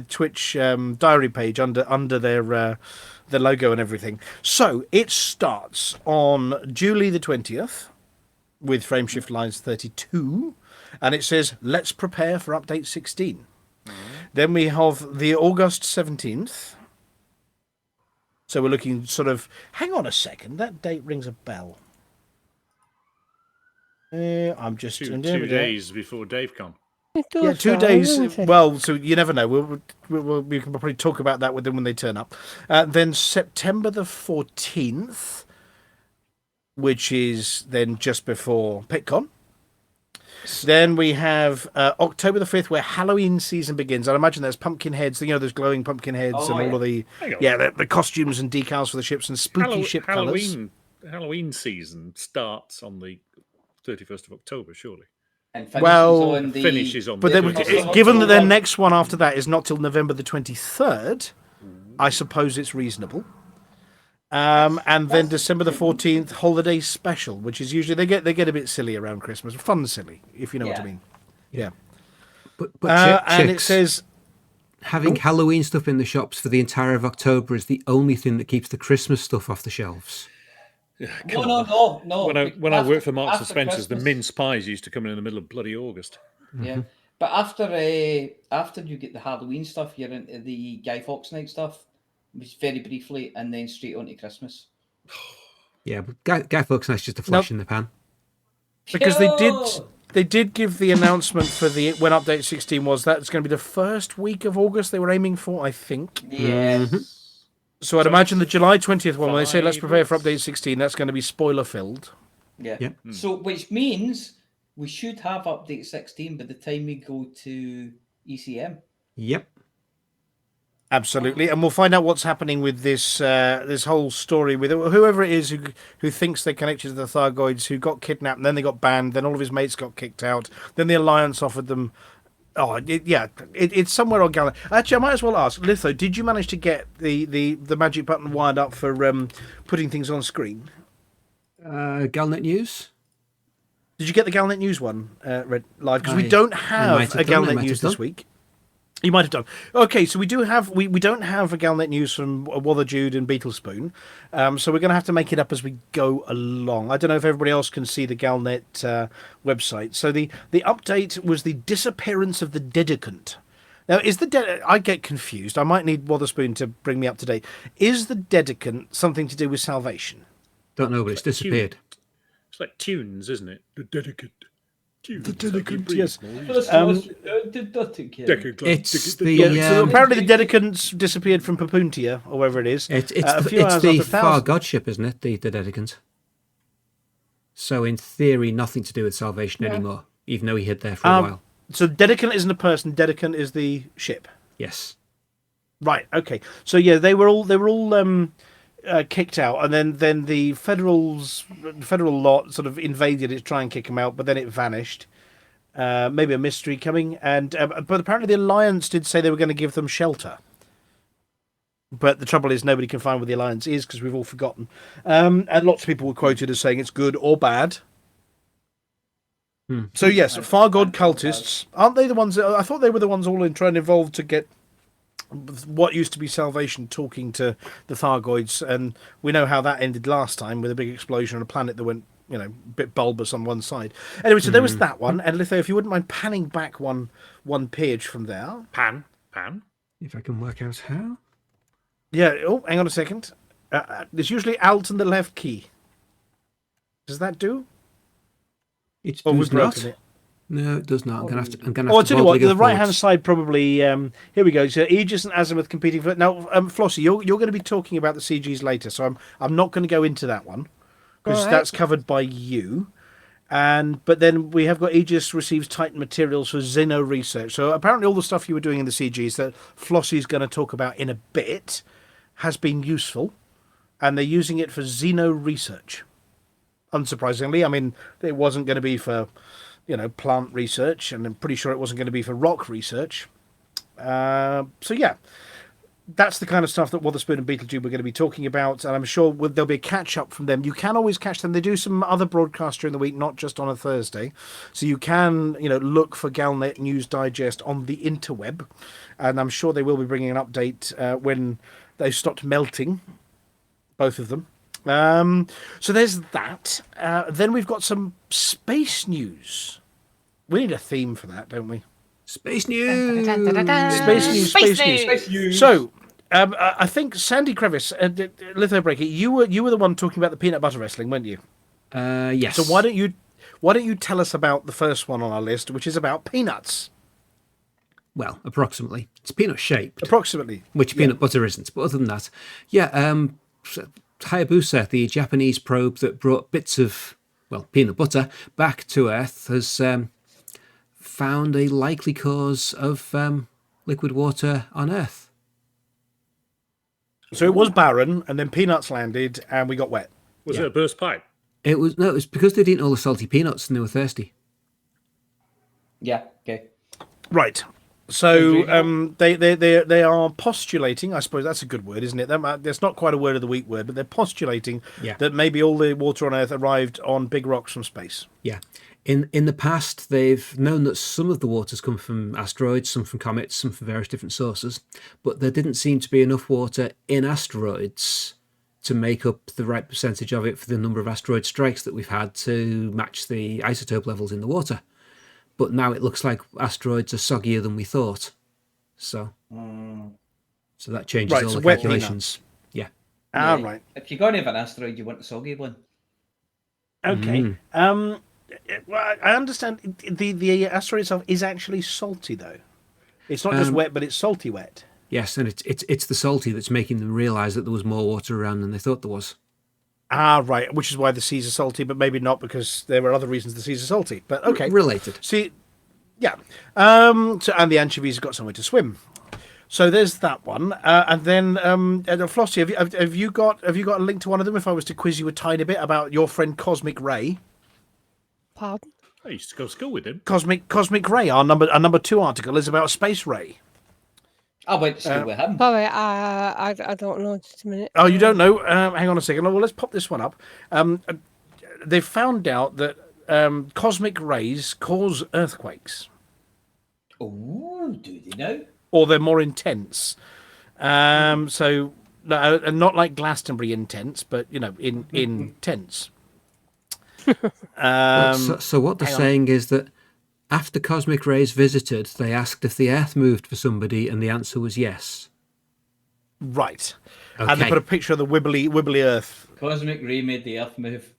E: Twitch diary page under their logo and everything. So it starts on July the 20th with Frameshift Lines 32, and it says, "Let's prepare for update 16." Then we have the August 17th. So we're looking sort of... Hang on a second. That date rings a bell. I'm just...
A: 2 days before DaveCon.
E: Yeah, 2 days. Well, so you never know. We can probably talk about that with them when they turn up. Then September the 14th, which is then just before PitCon. Then we have October the 5th, where Halloween season begins. I imagine there's pumpkin heads, those glowing pumpkin heads all of the costumes and decals for the ships and spooky ship colours.
A: Halloween season starts on the 31st of October, surely.
C: And
A: finishes on.
E: But given that their next one after that is not till November the 23rd, I suppose it's reasonable. And then December the 14th, holiday special, which is usually they get a bit silly around Christmas, fun silly, if you know what I mean. Yeah.
B: But
E: and it says
B: having Halloween stuff in the shops for the entire of October is the only thing that keeps the Christmas stuff off the shelves.
C: No.
A: When I worked for Marks and
C: after
A: Spencer's, the
C: Christmas-
A: mince pies used to come in the middle of bloody August.
C: Yeah, but after you get the Halloween stuff, you're into the Guy Fawkes night stuff, which very briefly, and then straight on to Christmas.
B: Yeah, but Guy Fawkes Night's just a flash in the pan.
E: Because they did give the announcement for when update 16 was that's going to be the first week of August they were aiming for, I think.
C: Yes.
E: So I'd imagine the July 20th one, when they say let's prepare for update 16, that's going to be spoiler filled.
C: Yeah.
B: Yep.
C: So, which means we should have update 16 by the time we go to ECM.
B: Yep.
E: Absolutely, and we'll find out what's happening with this this whole story with whoever it is who thinks they're connected to the Thargoids, who got kidnapped, and then they got banned, then all of his mates got kicked out, then the Alliance offered them. It's somewhere on Galnet. Actually, I might as well ask Litho, did you manage to get the magic button wired up for putting things on screen?
B: Galnet News?
E: Did you get the Galnet News one read live? Because we don't have a Galnet News this week. You might have done. Okay, so we do have we don't have a Galnet News from Wotherjude and Beetlespoon, so we're going to have to make it up as we go along. I don't know if everybody else can see the Galnet website. So the update was the disappearance of the Dedicant. Now, is I get confused. I might need Wotherspoon to bring me up to date. Is the Dedicant something to do with salvation?
B: Don't know, but it's disappeared.
A: It's like tunes, isn't it? The Dedicant.
E: The Dedicant, yes.
B: It's
E: So apparently the Dedicants disappeared from Papuntia, or wherever it is.
B: It's
E: a few
B: the
E: hours after
B: Far
E: Thousand.
B: Godship, isn't it? The Dedicant. So in theory, nothing to do with salvation anymore, even though he hid there for a while.
E: So Dedicant isn't a person. Dedicant is the ship.
B: Yes.
E: Right. Okay. So yeah, they were all kicked out, and then the federal lot sort of invaded it to try and kick them out, but then it vanished. Maybe a mystery coming, but apparently the Alliance did say they were going to give them shelter. But the trouble is, nobody can find where the Alliance is because we've all forgotten. And lots of people were quoted as saying it's good or bad. So yes, Far God cultists, aren't they the ones? I thought they were the ones all involved to get what used to be salvation talking to the Thargoids, and we know how that ended last time with a big explosion on a planet that went, a bit bulbous on one side. Anyway, so there was that one, and Litho, if you wouldn't mind panning back one page from there.
A: Pan.
B: If I can work out how.
E: Yeah. Oh, hang on a second. There's usually Alt and the left key. Does that do?
B: It
E: Or
B: does
E: we've
B: not.
E: broken it.
B: No, it does not. I'm gonna have to.
E: I'll tell you what.
B: boldly go
E: The right hand
B: forwards.
E: side probably. Here we go. So Aegis and Azimuth competing for now. Flossy, you're going to be talking about the CGs later, so I'm not going to go into that one because that's covered by you. But then we have got Aegis receives Titan materials for Xeno research. So apparently all the stuff you were doing in the CGs that Flossy's going to talk about in a bit has been useful, and they're using it for Xeno research. Unsurprisingly, I mean, it wasn't going to be for plant research, and I'm pretty sure it wasn't going to be for rock research. So yeah, that's the kind of stuff that Wotherspoon and Beetlejuice were going to be talking about, and I'm sure there'll be a catch-up from them. You can always catch them. They do some other broadcasts during the week, not just on a Thursday. So you can, look for Galnet News Digest on the interweb, and I'm sure they will be bringing an update when they've stopped melting, both of them. So there's that. Then we've got some space news. We need a theme for that, don't we?
B: Space news.
E: Space news. So, I think Sandy Crevice, Litho Breaker, you were the one talking about the peanut butter wrestling, weren't you?
B: Yes.
E: So why don't you tell us about the first one on our list, which is about peanuts?
B: Well, approximately. It's peanut shaped.
E: Approximately.
B: Which peanut butter isn't. But other than that, Hayabusa, the Japanese probe that brought bits of, peanut butter back to Earth, has found a likely cause of liquid water on Earth.
E: So it was barren, and then peanuts landed, and we got wet.
A: Was it a burst pipe?
B: It was because they'd eaten all the salty peanuts and they were thirsty.
C: Yeah. Okay.
E: Right. So they are postulating, I suppose that's a good word, isn't it? That's not quite a word of the week word, but they're postulating that maybe all the water on Earth arrived on big rocks from space.
B: Yeah. In the past, they've known that some of the waters come from asteroids, some from comets, some from various different sources, but there didn't seem to be enough water in asteroids to make up the right percentage of it for the number of asteroid strikes that we've had to match the isotope levels in the water. But now it looks like asteroids are soggier than we thought. So that changes
E: Right,
B: all
E: so
B: the
E: wet
B: calculations. Yeah.
E: Right.
C: If you're going to have an asteroid, you want a soggy one.
E: Okay. Well, I understand the asteroid itself is actually salty, though. It's not just wet, but it's salty wet.
B: Yes, and it's the salty that's making them realise that there was more water around than they thought there was.
E: Right, which is why the seas are salty, but maybe not because there were other reasons the seas are salty. But okay.
B: Related.
E: See, yeah. And the anchovies have got somewhere to swim. So there's that one, and then Flossy, have you got a link to one of them? If I was to quiz you a tiny bit about your friend Cosmic Ray.
F: Pardon?
A: I used to go to school with him.
E: Cosmic Ray, our number 2 article is about Space Ray.
C: I went to school with him.
F: Sorry, I don't know. Just a minute.
E: Oh, you don't know? Hang on a second. Well, let's pop this one up. They've found out that cosmic rays cause earthquakes.
C: Oh, do they now?
E: Or they're more intense. So, no, not like Glastonbury intense, but, intense.
B: So what they're saying is that after cosmic rays visited, they asked if the Earth moved for somebody, and the answer was yes.
E: Right.
B: Okay.
E: And they put a picture of the wibbly Earth.
C: Cosmic ray made the Earth move.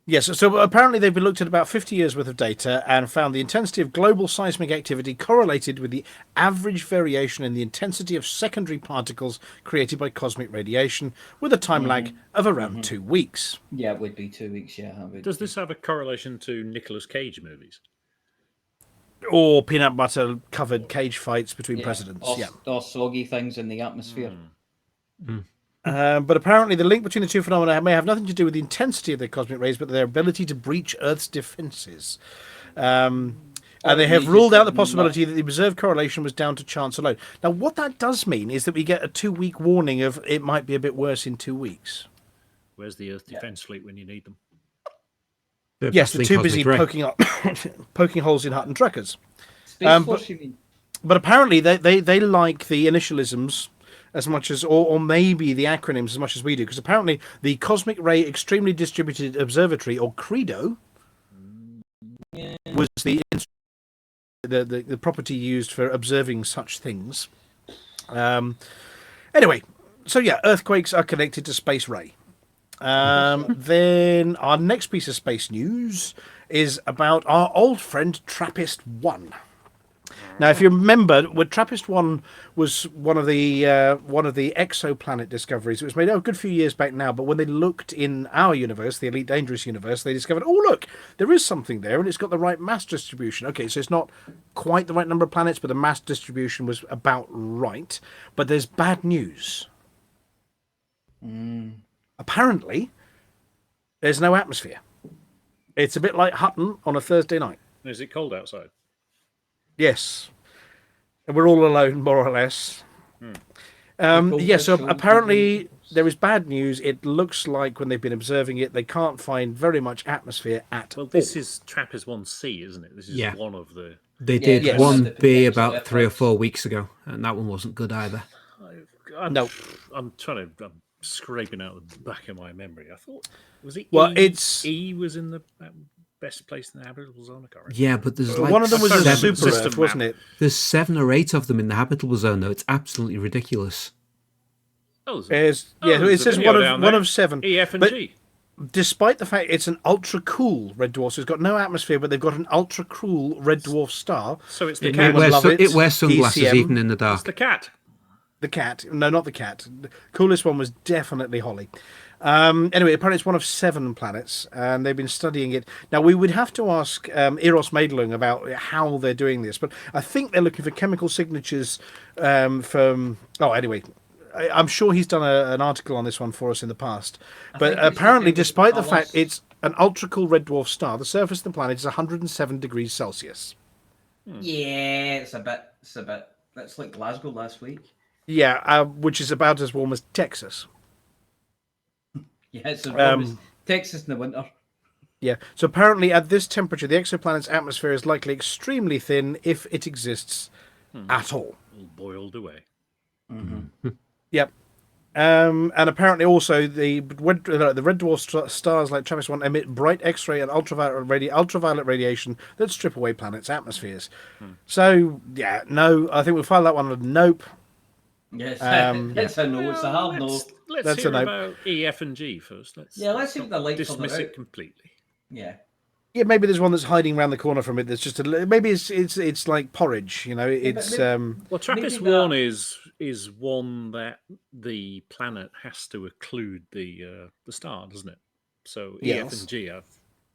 E: Yes, so apparently they've been looked at about 50 years worth of data and found the intensity of global seismic activity correlated with the average variation in the intensity of secondary particles created by cosmic radiation, with a time lag of around 2 weeks.
C: Yeah, it would be 2 weeks, yeah.
A: Does this have a correlation to Nicolas Cage movies?
E: Or peanut butter covered cage fights between presidents.
C: Or soggy things in the atmosphere.
E: But apparently the link between the two phenomena may have nothing to do with the intensity of the cosmic rays, but their ability to breach Earth's defences. And they have ruled out the possibility that the observed correlation was down to chance alone. Now, what that does mean is that we get a 2-week warning of it might be a bit worse in 2 weeks.
A: Where's the Earth Defence Fleet when you need them?
E: Yes, they're too busy poking holes in Hutton truckers.
C: Space Force, you mean?
E: But apparently they like the initialisms as much as, or maybe the acronyms as much as we do, because apparently the Cosmic Ray Extremely Distributed Observatory, or CREDO, was the property used for observing such things. Anyway, so yeah, earthquakes are connected to Space Ray. Then our next piece of space news is about our old friend TRAPPIST-1. Now, if you remember, TRAPPIST-1 was one of the exoplanet discoveries. It was made a good few years back now, but when they looked in our universe, the Elite Dangerous universe, they discovered, oh look, there is something there, and it's got the right mass distribution. Okay, so it's not quite the right number of planets, but the mass distribution was about right. But there's bad news. Apparently, there's no atmosphere. It's a bit like Hutton on a Thursday night.
A: Is it cold outside?
E: Yes. And we're all alone, more or less. So apparently there is bad news. It looks like when they've been observing it, they can't find very much atmosphere at all.
A: Well, this is TRAPPIST-1C, isn't it? This is one of the...
B: They did 1B about 3 or 4 weeks ago, and that one wasn't good either.
A: I'm scraping out the back of my memory. I thought, was it E was in the best place in the habitable zone? I can't remember.
B: Yeah, but there's like
E: one of them was a super
A: system
E: Earth, wasn't it?
B: There's 7 or 8 of them in the habitable zone, though. It's absolutely ridiculous.
E: It says one of 7.
A: E, F, and G.
E: Despite the fact it's an ultra cool red dwarf, so it's got no atmosphere, but they've got an ultra cool red dwarf star.
A: So it's the
B: cat. It wears sunglasses
E: ECM.
B: even in the dark.
A: It's the cat.
E: The cat. No, not the cat. The coolest one was definitely Holly. Anyway, apparently it's one of 7 planets, and they've been studying it. Now, we would have to ask Eros Madelung about how they're doing this, but I think they're looking for chemical signatures from... Oh, anyway, I'm sure he's done an article on this one for us in the past. But apparently, despite the fact it's an ultra-cool red dwarf star, the surface of the planet is 107 degrees Celsius.
C: Yeah, it's a bit... That's like Glasgow last week.
E: Yeah, which is about as warm as Texas.
C: Yeah, it's as warm as Texas in the winter.
E: Yeah. So apparently, at this temperature, the exoplanet's atmosphere is likely extremely thin, if it exists at all.
A: All boiled away.
E: Yep. And apparently, also the red dwarf stars like TRAPPIST-1 emit bright X-ray and ultraviolet radiation that strip away planets' atmospheres. So yeah, no, I think we'll file that one a nope.
C: Yes, it's a no. It's a hard no.
A: Let's
E: That's
A: hear
E: a nope.
A: about E, F, and G first. Let's
C: see what the lights
A: dismiss
C: are
A: it
C: about.
A: completely.
C: Yeah.
E: Yeah, maybe there's one that's hiding around the corner from it. That's just maybe it's like porridge, you know. It's
A: Well, TRAPPIST-1 is one that the planet has to occlude the star, doesn't it? So E, F, and G have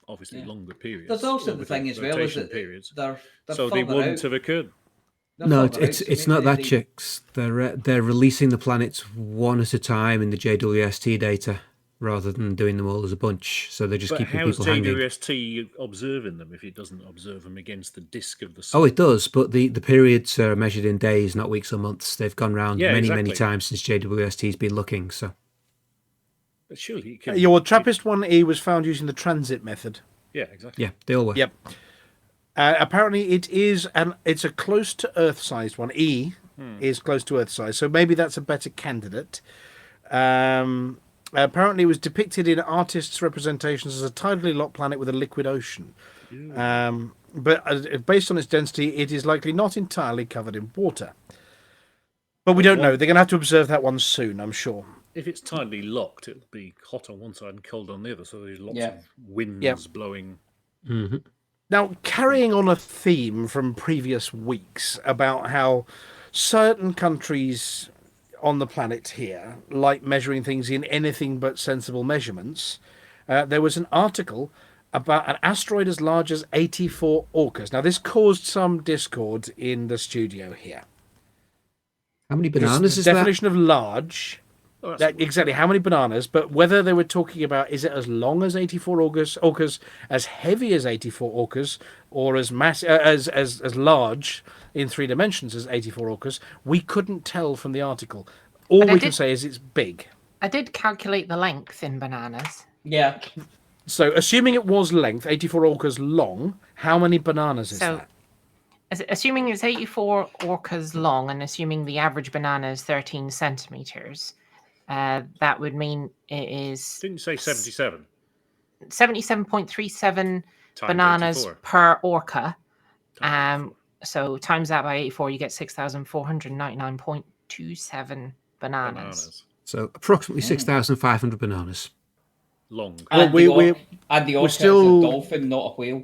A: obviously longer periods.
C: There's also the thing as well is that
A: periods.
C: they're
A: so they
C: further
A: wouldn't
C: out.
A: have occurred.
C: They're
B: No,
C: further out, so
B: it's
C: maybe
B: not that,
C: they-
B: chicks. They're releasing the planets one at a time in the JWST data rather than doing them all as a bunch. So they're just
A: But
B: keeping
A: how's
B: people hanging.
A: JWST observing them if it doesn't observe them against the disk of the sun?
B: Oh, it does, but the periods are measured in days, not weeks or months. They've gone round many
A: exactly.
B: times since JWST's been looking. So
A: But surely it can...
E: Yeah, well, TRAPPIST-1e was found using the transit method.
A: Yeah, exactly.
B: yeah, they all were.
E: Yep. Apparently, it's a close to Earth-sized one. E is close to Earth-sized, so maybe that's a better candidate. Apparently, it was depicted in artists' representations as a tidally locked planet with a liquid ocean. But based on its density, it is likely not entirely covered in water. But we don't know. They're going to have to observe that one soon, I'm sure.
A: If it's tidally locked, it'll be hot on one side and cold on the other, so there's lots
C: Yeah.
A: of winds blowing.
B: Mm-hmm.
E: Now, carrying on a theme from previous weeks about how certain countries on the planet here like measuring things in anything but sensible measurements, there was an article about an asteroid as large as 84 Orcas. Now, this caused some discord in the studio here.
B: How many bananas
E: The
B: is that?
E: definition of large...
A: Oh, that's
E: exactly how many bananas, but whether they were talking about is it as long as 84 orcas, as heavy as 84 orcas, or as as large in 3 dimensions as 84 orcas, we couldn't tell from the article. All
D: But I
E: we can
D: did-
E: say is it's big.
D: I did calculate the length in bananas.
C: Yeah.
E: So, assuming it was length, 84 orcas long, how many bananas is
D: So-
E: that?
D: Assuming it's 84 orcas long and assuming the average banana is 13 centimeters, that would mean it is
A: Didn't you say 77?
D: 77.37
A: Times
D: bananas
A: 84.
D: per orca.
A: Times
D: So times that by 84, you get 6,499.27 bananas.
B: So approximately 6,500 bananas.
A: Long.
E: Well, we-
C: and the orca
E: still-
C: is a dolphin, not a whale.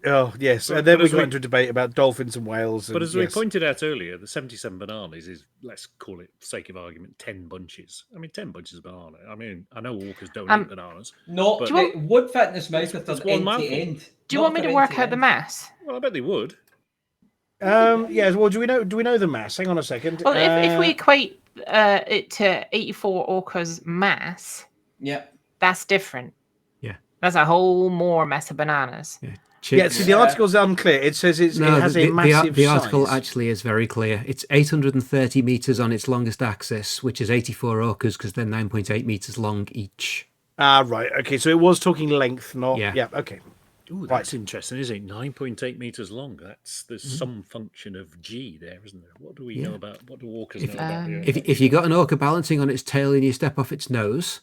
E: Oh, yes.
A: But-
E: And then
A: but
E: we
A: as
E: got
A: we-
E: into a debate about dolphins and whales.
A: But
E: and,
A: as we
E: yes.
A: pointed out earlier, the 77 bananas is, let's call it, for sake of argument, 10 bunches. I mean, 10 bunches of banana. I mean, I know orcas don't eat bananas.
C: No,
A: But-
C: it would fit in his mouth if
A: That's
C: there's
A: one
C: end to
A: mouthful.
C: end.
D: Do you
C: Not
D: want me
C: for
D: to
C: end
D: work out the
C: end.
D: mass?
A: Well, I bet they would.
E: Yes. Well, do we know the mass? Hang on a second.
D: Well, if we equate it to 84 orcas mass,
C: Yeah.
D: that's different.
B: Yeah.
D: That's a whole more mess of bananas.
B: Yeah.
E: Yeah,
B: Chicks.
E: see, the article's unclear. It says it has a massive
B: the article
E: size.
B: actually is very clear. It's 830 meters on its longest axis, which is 84 orcas because they're 9.8 meters long each.
E: Ah, right. Okay, so it was talking length, not...
B: Yeah.
E: Yeah, okay.
A: Ooh, that's interesting, isn't it? 9.8 meters long. There's some function of G there, isn't there? What do we know about? What do orcas know about? the Earth?
B: If you got an orca balancing on its tail and you step off its nose,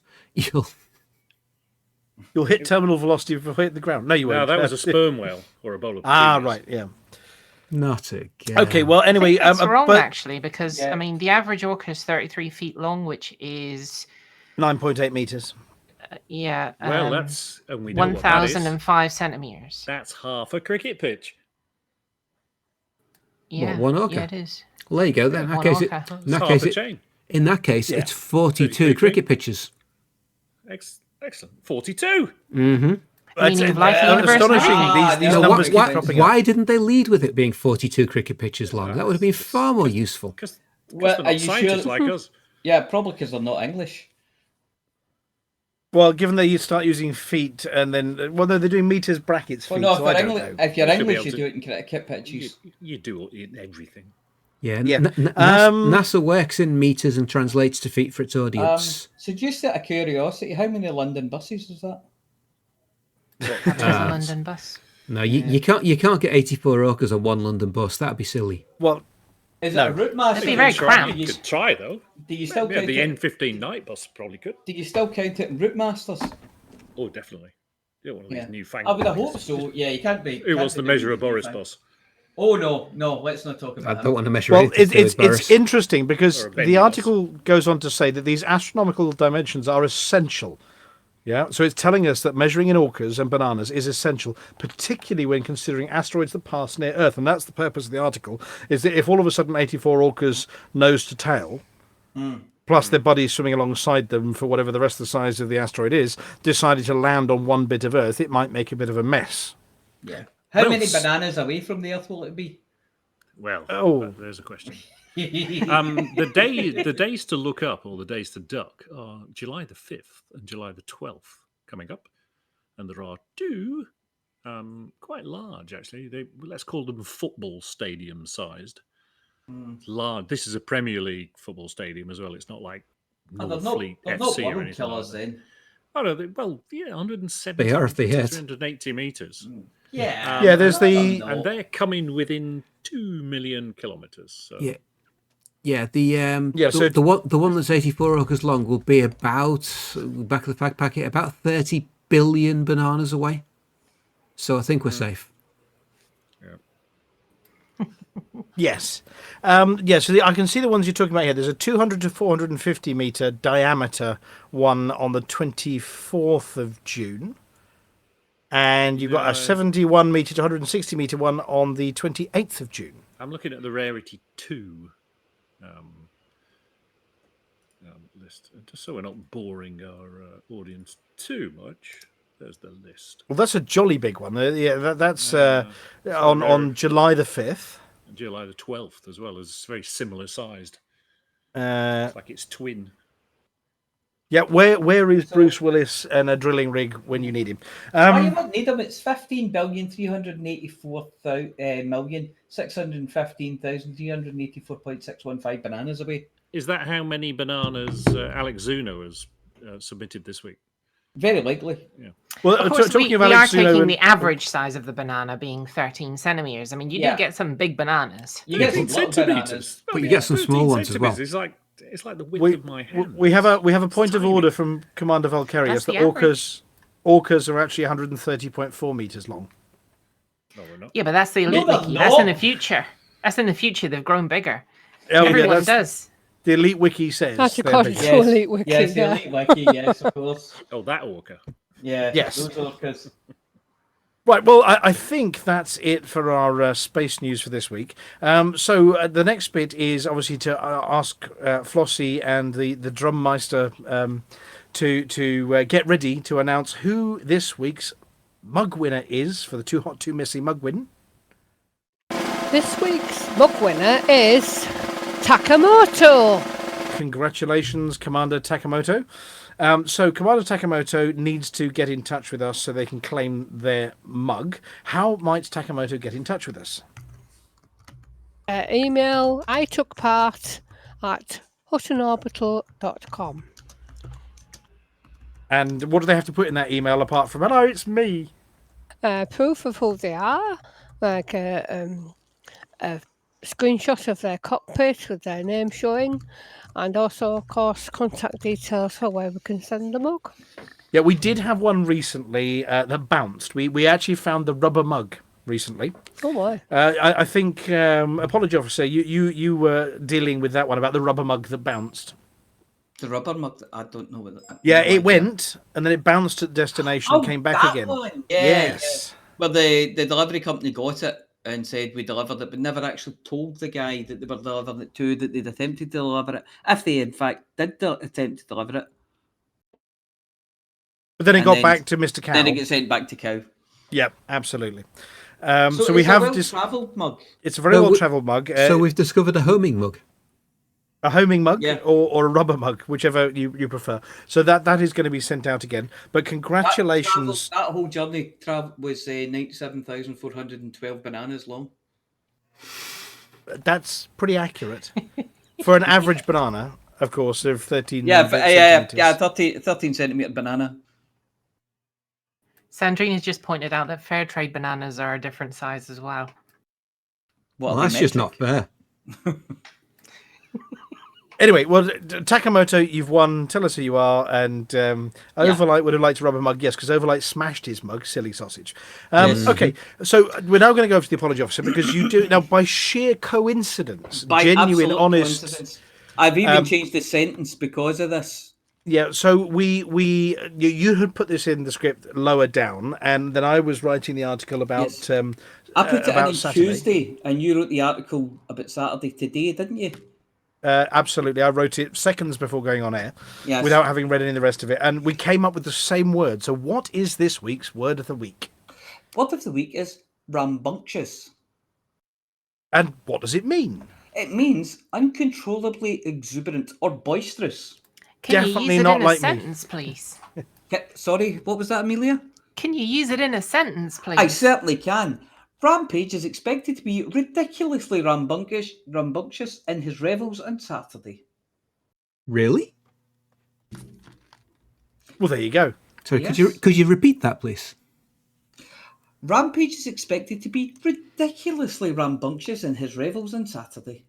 E: You'll hit terminal velocity before you hit the ground. No, you
A: No,
E: won't.
A: that was a sperm whale or a bowl of
E: Ah,
A: penis.
E: right, yeah.
B: not again.
E: Okay, well, anyway...
D: That's wrong,
E: but
D: actually, because, I mean, the average orca is 33 feet long, which is,
E: 9.8 meters.
A: Well, that's and we know what that is.
D: 1,005 centimeters.
A: That's half a cricket pitch.
D: Yeah,
B: one orca?
D: Yeah, it is.
B: Well, there you go. Then. In that
D: One
B: case,
D: orca.
B: in
A: It's
B: that
A: half
B: case,
A: a chain.
B: in that case,
E: Yeah.
B: it's 42
A: 33
B: cricket pitches.
A: Excellent. 42.
B: Mm-hmm.
D: Meaning of life in the universe.
E: astonishing.
C: Ah,
E: These
C: no,
E: numbers keep
B: why,
E: cropping up.
B: why didn't they lead with it being 42 cricket pitches long? That would have been far more useful.
A: Because
C: Well,
A: they're
C: are
A: not
C: you
A: scientists
C: sure?
A: like us.
C: Yeah, probably because they're not English.
E: Well, given that you start using feet and then... Well, no, they're doing meters, brackets, feet,
C: Well, no,
E: so I
C: if you're,
E: don't
C: English,
E: know.
C: if you're
A: You should be
C: English,
A: able
C: you
A: to-
C: do it in cricket pitches.
A: You do everything.
B: Yeah,
E: Yeah.
B: NASA works in meters and translates to feet for its audience.
C: So just out of curiosity, how many London buses is that?
D: There's a London bus.
B: No, you can't get 84 orcas on one London bus. That'd be silly.
E: Well,
C: Is
E: No.
C: it a route master?
D: It'd be very cramped.
A: You could try, though.
C: Do you still
A: Yeah,
C: count
A: the
C: it?
A: N15 night bus probably could.
C: Do you still count it in route masters?
A: Oh, definitely. Yeah, one of these
C: Yeah.
A: newfangled.
C: I would have hoped so. Yeah, you can't be.
A: Who
C: can't
A: wants
C: be
A: to measure a
C: doing
A: Boris
C: anything.
A: bus?
C: Oh no, let's not talk
B: I
C: about
B: don't want to measure
E: well,
B: anything to do with Boris.
E: it's interesting because
A: Or a Benny
E: the
A: bus.
E: article goes on to say that these astronomical dimensions are essential. Yeah, so it's telling us that measuring in orcas and bananas is essential, particularly when considering asteroids that pass near Earth. And that's the purpose of the article, is that if all of a sudden 84 orcas nose to tail, plus their buddies swimming alongside them for whatever the rest of the size of the asteroid is, decided to land on one bit of Earth, it might make a bit of a mess.
C: Yeah. How
A: Well,
C: many bananas away from the Earth will it be?
A: Well,
E: Oh.
A: there's a question. The days to look up or the days to duck are July the 5th and July the 12th coming up, and there are two quite large actually. Let's call them football stadium sized. Large. This is a Premier League football stadium as well. It's not like
C: Oh, they're not
A: Northfleet
C: they're
A: FC
C: not
A: or
C: world
A: anything
C: killers
A: like that.
C: then.
A: Oh no, well, yeah, 170
B: They are if they hit.
A: 380 meters.
C: Yeah.
E: Yeah, there's
C: I
E: the-
C: don't
A: And
C: know.
A: they're coming within 2 million kilometers. So.
B: Yeah. Yeah,
E: so-
B: the one that's 84 orcas long will be about, back of the fact packet, about 30 billion bananas away. So I think we're safe.
E: Yes. So I can see the ones you're talking about here. There's a 200 to 450 metre diameter one on the 24th of June. And you've got a 71 metre to 160 metre one on the 28th of June.
A: I'm looking at the Rarity 2 list, just so we're not boring our audience too much. There's the list.
E: Well, that's a jolly big one. That's on July the 5th.
A: July the 12th as well, is very similar sized.
E: Uh,
A: It's like its twin.
E: yeah, where is Bruce Willis and a drilling rig when you need him?
C: You won't need them. It's 15,384,615,384.615 bananas away.
A: Is that how many bananas Alex Zuno has submitted this week?
C: Very likely.
E: Well,
D: Of course,
E: talking
D: we
E: of
D: are
E: Alex Zuno
D: taking
E: and-
D: the average size of the banana being 13 centimeters. I mean, you
C: Yeah.
D: do get some big bananas.
C: You get some
A: 13
C: little bananas.
B: But you get some small ones as well.
A: It's like the width of my hand.
E: We have a point of
A: tiny.
E: order from Commander Valkyrius
D: That's
E: that
D: the average.
E: orcas are actually 130.4 meters long.
A: No, we're not.
D: Yeah, but that's the elite
C: they're
D: wiki. That's in the
C: not.
D: future. That's in the future. They've grown bigger.
E: Oh, yeah,
D: Everyone
E: that's-
D: does.
E: The Elite Wiki says.
F: That's
E: they're
F: according
E: big.
F: to Elite Wiki.
C: Yes, the
F: yeah.
C: elite wiki, yes, of course.
A: Oh, that orca.
C: Yeah,
E: Yes.
C: those orcas.
E: Right, well, I think that's it for our space news for this week. So the next bit is obviously to ask Flossy and the Drummeister to get ready to announce who this week's mug winner is for the Too Hot, Too Messy mug win.
F: This week's mug winner is Takamoto.
E: Congratulations, Commander Takamoto. So Commander Takamoto needs to get in touch with us so they can claim their mug. How might Takamoto get in touch with us?
F: Email I took part at huttonorbital.com.
E: And what do they have to put in that email apart from, hello, it's me?
F: Proof of who they are, like a screenshot of their cockpit with their name showing, and also, of course, contact details for where we can send the mug.
E: Yeah, we did have one recently that bounced. We actually found the rubber mug recently.
F: Oh my!
E: I think, apology officer, you were dealing with that one about the rubber mug that bounced.
C: The rubber mug, I don't know what
E: Yeah, it went and then it bounced at destination and came back
C: that
E: again.
C: one. Yeah,
E: Yes.
C: yeah. Well, the delivery company got it and said we delivered it, but never actually told the guy that they were delivering it to, that they'd attempted to deliver it, if they in fact did attempt to deliver it.
E: But then it
C: And
E: got
C: then-
E: back to Mr. Cow.
C: Then it gets sent back to Cow.
E: Yeah, absolutely. So
C: it's
E: we have
C: a
E: this.
C: well-travelled mug.
E: It's a very
B: No,
E: well
B: we-
E: travelled mug.
B: So we've discovered a homing mug.
E: A homing mug
C: Yeah.
E: or a rubber mug, whichever you prefer. So that is going to be sent out again. But congratulations.
C: That whole journey was 97,412 bananas long.
E: That's pretty accurate. For an average banana, of course, of 13
C: Yeah,
E: centimetres.
C: 13 centimetre banana.
D: Sandrina's just pointed out that fair trade bananas are a different size as well.
C: What
B: Well,
C: are
B: that's
C: they,
B: just not
C: metric?
B: fair.
E: Anyway, well, Takamoto, you've won. Tell us who you are. And Overlight would have liked to rub a mug. Yes, because Overlight smashed his mug. Silly sausage.
C: Yes.
E: Okay, so we're now going to go over to the apology officer because you do now by sheer coincidence,
C: By
E: genuine,
C: absolute
E: honest.
C: coincidence. I've even changed the sentence because of this.
E: Yeah, so you had put this in the script lower down, and then I was writing the article about.
C: Yes. I put it in
E: about
C: on
E: Saturday.
C: Tuesday, and you wrote the article about Saturday today, didn't you?
E: Absolutely, I wrote it seconds before going on air,
C: Yes.
E: without having read any of the rest of it, and we came up with the same word. So, what is this week's word of the week?
C: Word of the week is rambunctious.
E: And what does it mean?
C: It means uncontrollably exuberant or boisterous.
D: Can you
E: Definitely
D: use it
E: not
D: in a
E: like me.
D: sentence, please?
C: Sorry, what was that, Amelia?
D: Can you use it in a sentence, please?
C: I certainly can. Rampage is expected to be ridiculously rambunctious in his revels on Saturday.
B: Really?
E: Well, there you go.
B: So
C: Yes.
B: could you repeat that, please?
C: Rampage is expected to be ridiculously rambunctious in his revels on Saturday.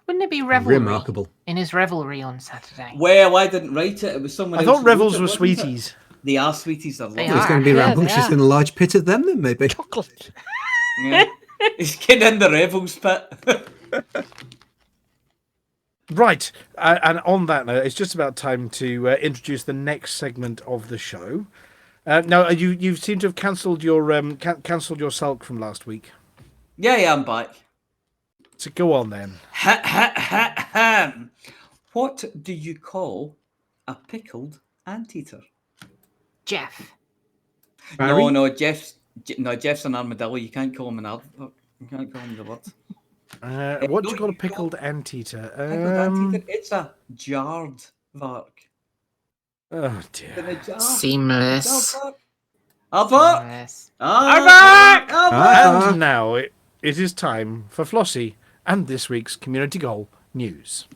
D: Wouldn't it be revelry
B: Remarkable.
D: in his revelry on Saturday?
C: Well, I didn't write it. It was someone
E: I
C: else.
E: thought
C: who wrote
E: revels
C: it,
E: were
C: wasn't it?
E: sweeties.
C: They are sweeties. They're
D: They
C: lovely.
B: It's
D: are.
B: going to be
F: Yeah, they
B: rambunctious
F: are.
B: in a large pit of them, then maybe.
F: Chocolate.
C: Yeah. He's getting in the revels pit.
E: Right, and on that note, it's just about time to introduce the next segment of the show. Now, you seem to have cancelled your cancelled your sulk from last week.
C: Yeah, I'm back.
E: So go on then.
C: What do you call a pickled anteater?
D: Jeff.
B: Barry?
C: No, Jeff's an armadillo. You can't call him an armadillo. You can't call him the word.
E: What do you call a pickled anteater?
C: Pickled anteater. It's a jarred vark.
E: Oh dear.
C: In a jar.
D: Seamless.
C: Jarred vark.
D: Seamless.
B: Ah.
E: And now it is time for Flossy and this week's community goal news.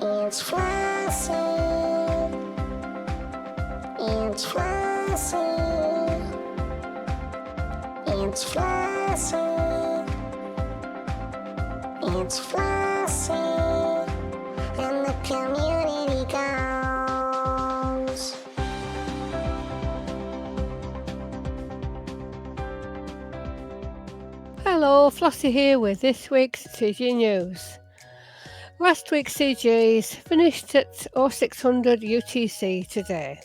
H: It's Flossy. It's Flossy. It's Flossy. It's Flossy. And the community goes.
F: Hello, Flossy here with this week's CG News. Last week's CGs finished at 0600 UTC today.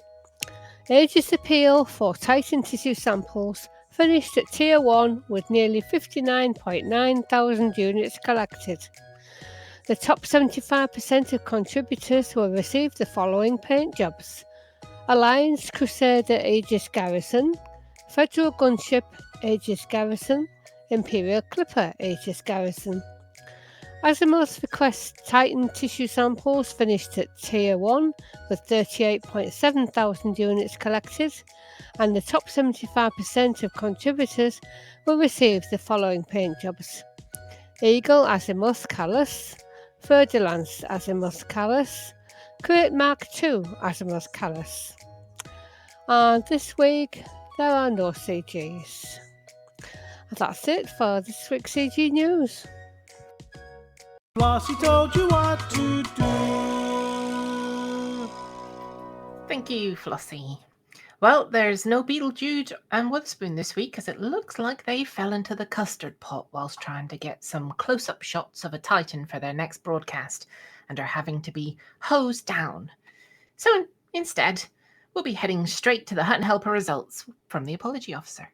F: Aegis Appeal for Titan tissue samples finished at Tier 1 with nearly 59.9 thousand units collected. The top 75% of contributors will receive the following paint jobs: Alliance Crusader Aegis Garrison, Federal Gunship Aegis Garrison, Imperial Clipper Aegis Garrison. Azimuth's Request Titan tissue samples finished at Tier 1 with 38.7 thousand units collected, and the top 75% of contributors will receive the following paint jobs: Eagle Azimuth Callus, Fer-de-Lance Azimuth Callus, Crate Mark II Azimuth Callus. And this week there are no CGs. And that's it for this week's CG News.
I: Flossy told you what to do.
D: Thank you, Flossy. Well, there's no Beetlejuice and Witherspoon this week, as it looks like they fell into the custard pot whilst trying to get some close-up shots of a Titan for their next broadcast, and are having to be hosed down. So instead, we'll be heading straight to the Hutton Helper results from the apology officer.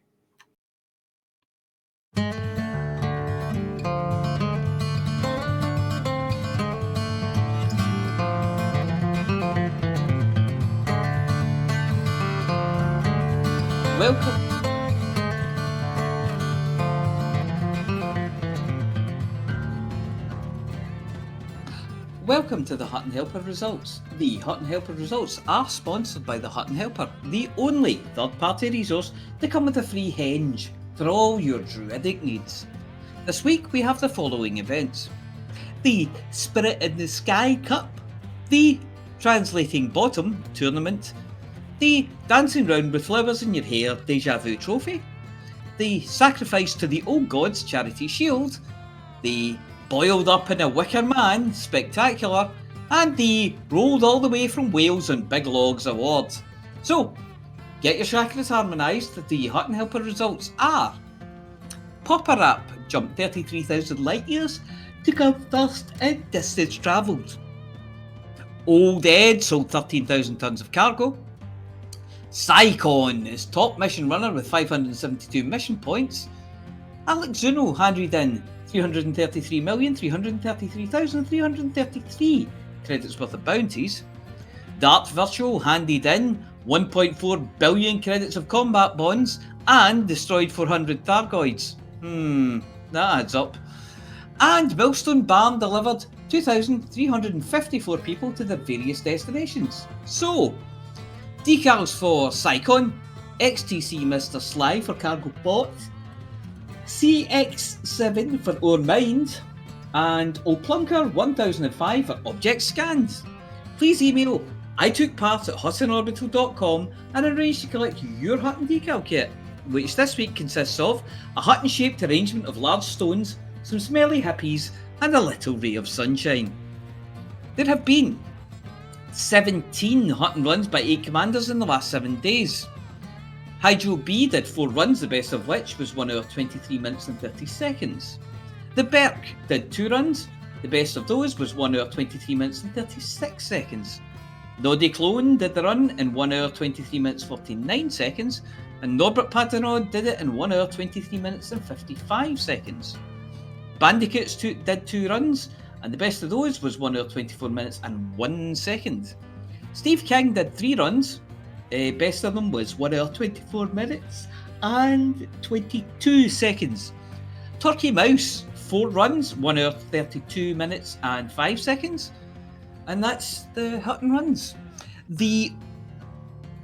C: Welcome to the Hutton Helper results. The Hutton Helper results are sponsored by the Hutton Helper, the only third-party resource to come with a free henge for all your druidic needs. This week we have the following events. the Spirit in the Sky Cup, the Translating Bottom tournament, the Dancing Round with Flowers in Your Hair Deja Vu trophy, the Sacrifice to the Old Gods charity shield, the Boiled Up in a Wicker Man spectacular, and the Rolled All the Way from Wales on Big Logs award. So, get your chakras harmonised. The Hutton Helper results are: Popper App jumped 33,000 light years to come first in distance travelled. Old Ed sold 13,000 tonnes of cargo. Psycon is top mission runner with 572 mission points. Alex Zuno handed in 333,333,333 credits worth of bounties. Dart Virtual handed in 1.4 billion credits of combat bonds and destroyed 400 Thargoids. That adds up. And Millstone Barn delivered 2,354 people to their various destinations. So, decals for Psycon, XTC Mr. Sly for Cargo Bot, CX7 for Our Mind, and Oplunker 1005 for Object Scans. Please email itookpart@huttonorbital.com and arrange to collect your Hutton decal kit, which this week consists of a Hutton-shaped arrangement of large stones, some smelly hippies, and a little ray of sunshine. There have been 17 Hutton runs by 8 commanders in the last 7 days. Hydro B did 4 runs, the best of which was 1 hour 23 minutes and 30 seconds. The Berk did 2 runs, the best of those was 1 hour 23 minutes and 36 seconds. Noddy Clone did the run in 1 hour 23 minutes 49 seconds, and Norbert Paternaud did it in 1 hour 23 minutes and 55 seconds. Bandicoots did 2 runs, and the best of those was 1 hour 24 minutes and 1 second. Steve King did 3 runs, best of them was 1 hour 24 minutes and 22 seconds. Turkey Mouse, 4 runs, 1 hour 32 minutes and 5 seconds. And that's the Hutton runs. There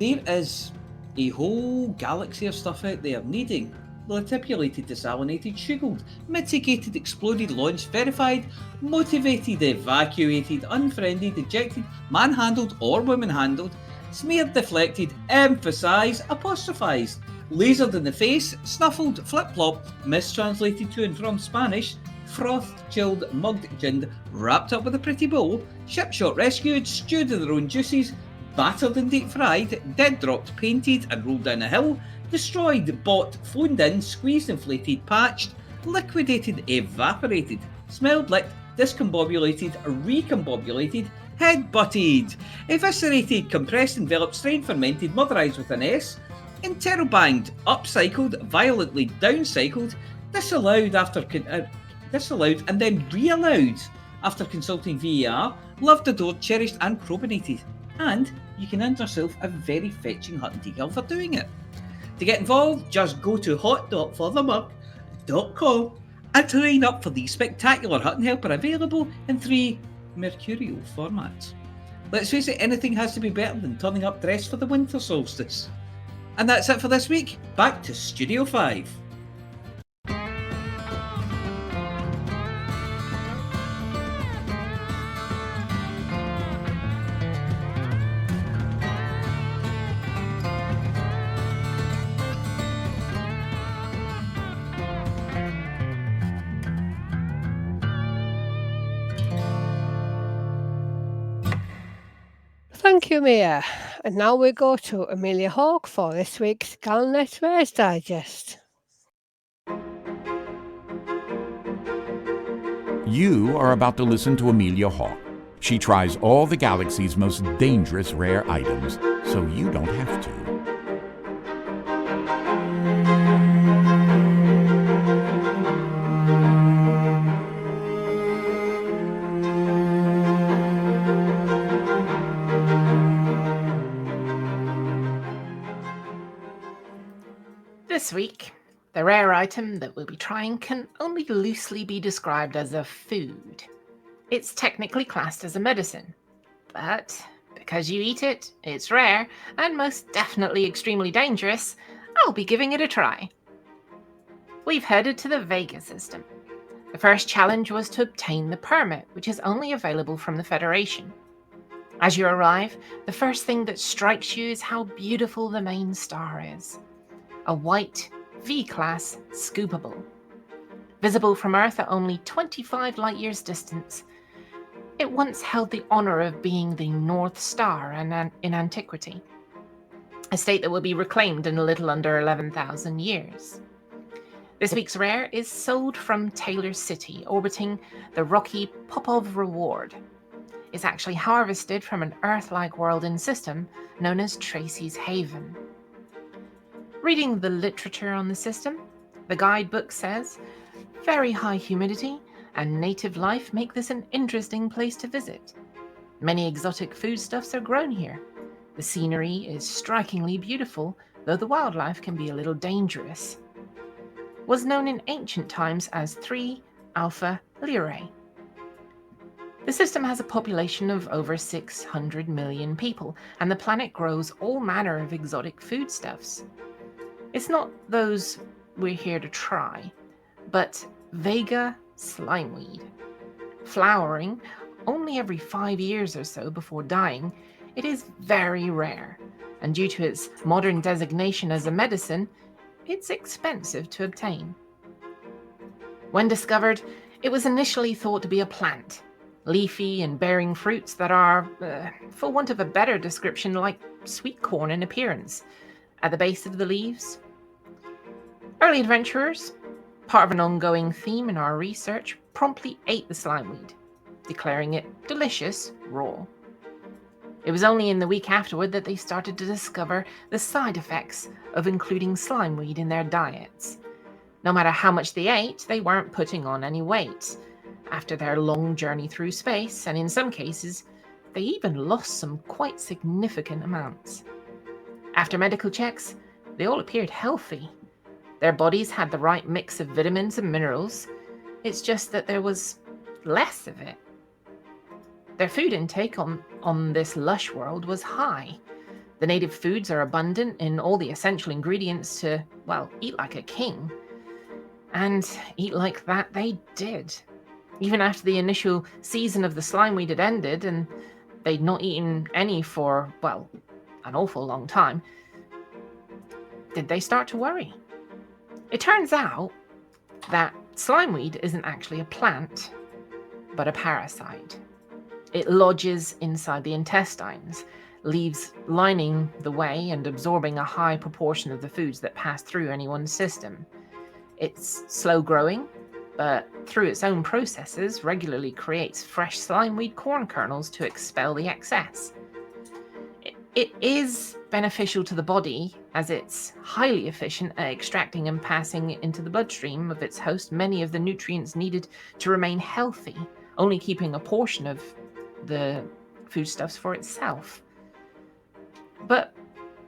C: is a whole galaxy of stuff out there needing latipulated, desalinated, sugared, mitigated, exploded, launched, verified, motivated, evacuated, unfriended, ejected, manhandled or woman-handled, smeared, deflected, emphasised, apostrophised, lasered in the face, snuffled, flip-flop, mistranslated to and from Spanish, frothed, chilled, mugged, ginned, wrapped up with a pretty bowl, ship-shot rescued, stewed in their own juices, battered and deep-fried, dead-dropped, painted and rolled down a hill, destroyed, bought, phoned in, squeezed, inflated, patched, liquidated, evaporated, smelled, licked, discombobulated, recombobulated, head-butted, eviscerated, compressed, enveloped, strained, fermented, motherised with an S, interrobanged, upcycled, violently downcycled, disallowed and then re-allowed after consulting VAR, loved, adored, cherished and probinated. And you can earn yourself a very fetching Hutton decal for doing it. To get involved, just go to hot.forthemug.com and sign up for the spectacular Hutton Helper available in 3 mercurial formats. Let's face it, anything has to be better than turning up dressed for the winter solstice. And that's it for this week. Back to Studio 5.
F: Thank you, Mia. And now we go to Amelia Hawke for this week's Galnet Rares Digest.
J: You are about to listen to Amelia Hawke. She tries all the galaxy's most dangerous rare items, so you don't have to.
D: This week, the rare item that we'll be trying can only loosely be described as a food. It's technically classed as a medicine, but because you eat it, it's rare, and most definitely extremely dangerous, I'll be giving it a try. We've headed to the Vega system. The first challenge was to obtain the permit, which is only available from the Federation. As you arrive, the first thing that strikes you is how beautiful the main star is. A white V-class scoopable. Visible from Earth at only 25 light-years distance, it once held the honor of being the North Star in antiquity, a state that will be reclaimed in a little under 11,000 years. This week's rare is sold from Taylor City, orbiting the rocky Popov Reward. It's actually harvested from an Earth-like world-in system known as Tracy's Haven. Reading the literature on the system, the guidebook says, very high humidity and native life make this an interesting place to visit. Many exotic foodstuffs are grown here. The scenery is strikingly beautiful, though the wildlife can be a little dangerous. Was known in ancient times as 3 Alpha Lyrae. The system has a population of over 600 million people, and the planet grows all manner of exotic foodstuffs. It's not those we're here to try, but Vega slimeweed. Flowering only every 5 years or so before dying, it is very rare, and due to its modern designation as a medicine, it's expensive to obtain. When discovered, it was initially thought to be a plant, leafy and bearing fruits that are, for want of a better description, like sweet corn in appearance, at the base of the leaves. Early adventurers, part of an ongoing theme in our research, promptly ate the slimeweed, declaring it delicious raw. It was only in the week afterward that they started to discover the side effects of including slimeweed in their diets. No matter how much they ate, they weren't putting on any weight after their long journey through space, and in some cases, they even lost some quite significant amounts. After medical checks, they all appeared healthy. Their bodies had the right mix of vitamins and minerals. It's just that there was less of it. Their food intake on this lush world was high. The native foods are abundant in all the essential ingredients to, well, eat like a king. And eat like that they did. Even after the initial season of the slimeweed had ended and they'd not eaten any for, well, an awful long time, did they start to worry? It turns out that slimeweed isn't actually a plant, but a parasite. It lodges inside the intestines, leaves lining the way and absorbing a high proportion of the foods that pass through anyone's system. It's slow growing, but through its own processes regularly creates fresh slimeweed corn kernels to expel the excess. It is beneficial to the body as it's highly efficient at extracting and passing into the bloodstream of its host many of the nutrients needed to remain healthy, only keeping a portion of the foodstuffs for itself. But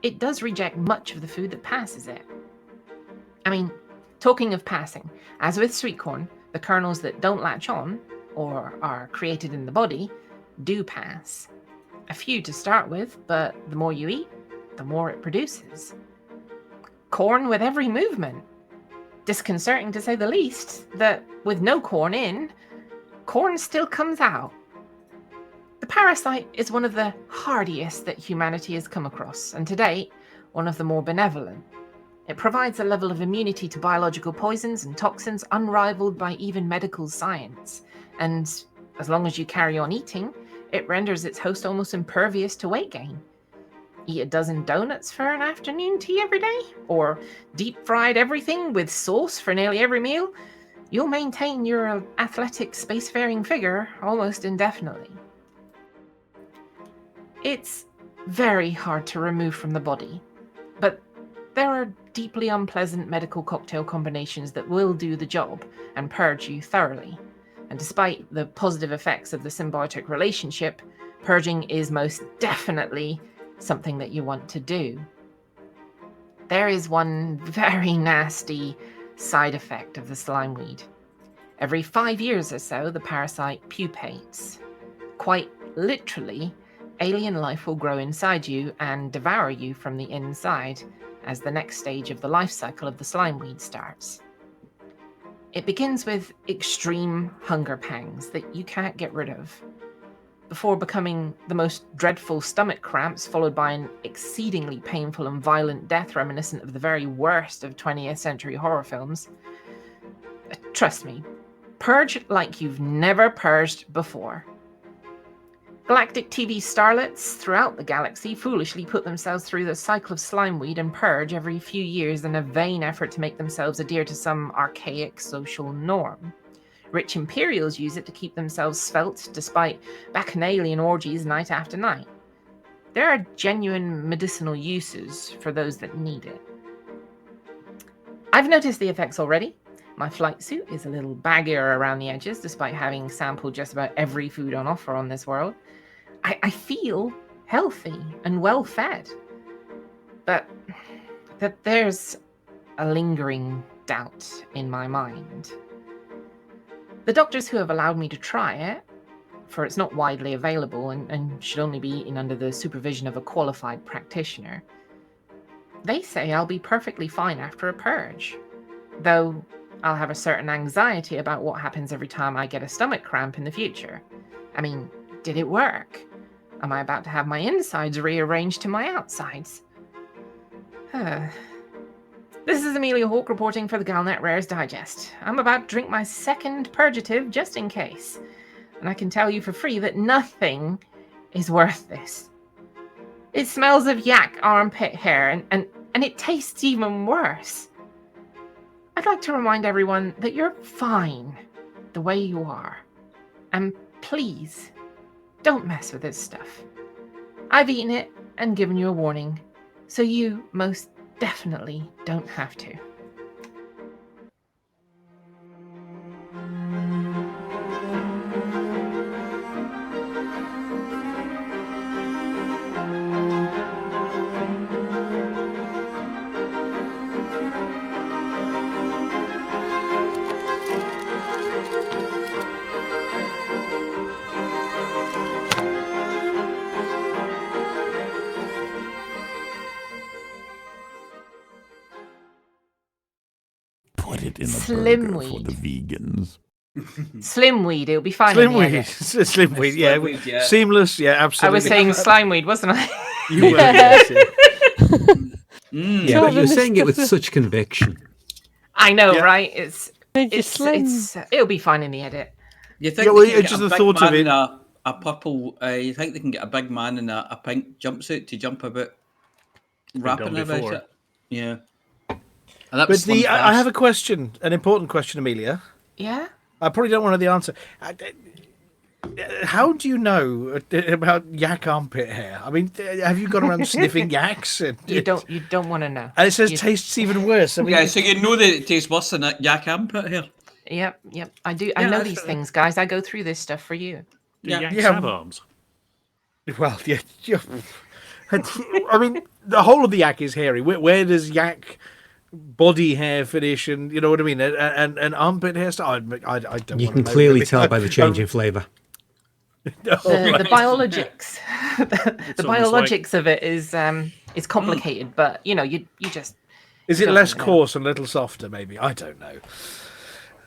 D: it does reject much of the food that passes it. I mean, talking of passing, as with sweet corn, the kernels that don't latch on, or are created in the body, do pass. A few to start with, but the more you eat, the more it produces. Corn with every movement. Disconcerting to say the least, that with no corn in, corn still comes out. The parasite is one of the hardiest that humanity has come across, and to date, one of the more benevolent. It provides a level of immunity to biological poisons and toxins unrivaled by even medical science, and as long as you carry on eating, it renders its host almost impervious to weight gain. Eat a dozen donuts for an afternoon tea every day, or deep-fried everything with sauce for nearly every meal, you'll maintain your athletic spacefaring figure almost indefinitely. It's very hard to remove from the body, but there are deeply unpleasant medical cocktail combinations that will do the job and purge you thoroughly. And despite the positive effects of the symbiotic relationship, purging is most definitely something that you want to do. There is one very nasty side effect of the slimeweed. Every 5 years or so, the parasite pupates. Quite literally, alien life will grow inside you and devour you from the inside as the next stage of the life cycle of the slimeweed starts. It begins with extreme hunger pangs that you can't get rid of, before becoming the most dreadful stomach cramps, followed by an exceedingly painful and violent death reminiscent of the very worst of 20th century horror films. Trust me, purge like you've never purged before. Galactic TV starlets throughout the galaxy foolishly put themselves through the cycle of slimeweed and purge every few years in a vain effort to make themselves adhere to some archaic social norm. Rich Imperials use it to keep themselves svelte despite bacchanalian orgies night after night. There are genuine medicinal uses for those that need it. I've noticed the effects already. My flight suit is a little baggier around the edges despite having sampled just about every food on offer on this world. I feel healthy and well fed. But there's a lingering doubt in my mind. The doctors who have allowed me to try it, for it's not widely available and should only be eaten under the supervision of a qualified practitioner, they say I'll be perfectly fine after a purge, though I'll have a certain anxiety about what happens every time I get a stomach cramp in the future. I mean, did it work? Am I about to have my insides rearranged to my outsides? This is Amelia Hawke reporting for the Galnet Rares Digest. I'm about to drink my second purgative just in case. And I can tell you for free that nothing is worth this. It smells of yak armpit hair and it tastes even worse. I'd like to remind everyone that you're fine the way you are. And please, don't mess with this stuff. I've eaten it and given you a warning, so you most definitely don't have to.
J: Put it in a
D: Slim
J: burger for
D: weed.
J: the vegans.
D: Slimweed, it'll be fine. in the
E: Slimweed.
D: edit.
E: Slimweed, yeah.
C: Slimweed, yeah.
E: Seamless, yeah,
D: I
E: absolutely.
D: was saying slimeweed, wasn't I?
E: You were, yes, yeah.
B: Yeah, but you're saying it with such conviction.
D: I know,
E: Yeah.
D: right? It'll be fine in the edit.
C: You think
E: Yeah, well,
C: they can
E: it's
C: get
E: just
C: a
E: the
C: big
E: thought of
C: man
E: it.
C: in a purple? You think they can get a big man in a pink jumpsuit to jump about, rapping
A: done
C: about
A: before.
C: it? Yeah. And that was
E: But
C: Slim
E: I have
C: Fast.
E: a question, an important question, Amelia.
D: Yeah?
E: I probably don't want to know the answer. How do you know about yak armpit hair? I mean, have you gone around sniffing yaks?
D: You don't want to know.
E: And it says
D: You-
E: tastes even worse. I mean,
C: Yeah, so you know that it tastes worse than that yak armpit here.
D: Yep. I do. I
C: Yeah,
D: know
C: that's
D: these
C: fair.
D: things, guys. I go through this stuff for you.
A: Do
C: Yeah.
A: Yanks
E: Yeah.
A: have arms?
E: well, yeah. I mean, the whole of the yak is hairy. Where does yak body hair finish? And you know what I mean? And armpit hair start. I don't.
B: You
E: wanna
B: can
E: know,
B: clearly
E: really.
B: tell by the change in flavour.
D: The biologics, the
A: almost like-
D: biologics of it is complicated, but you just.
E: Is it
D: don't
E: less
D: know.
E: coarse and a little softer? Maybe I don't know.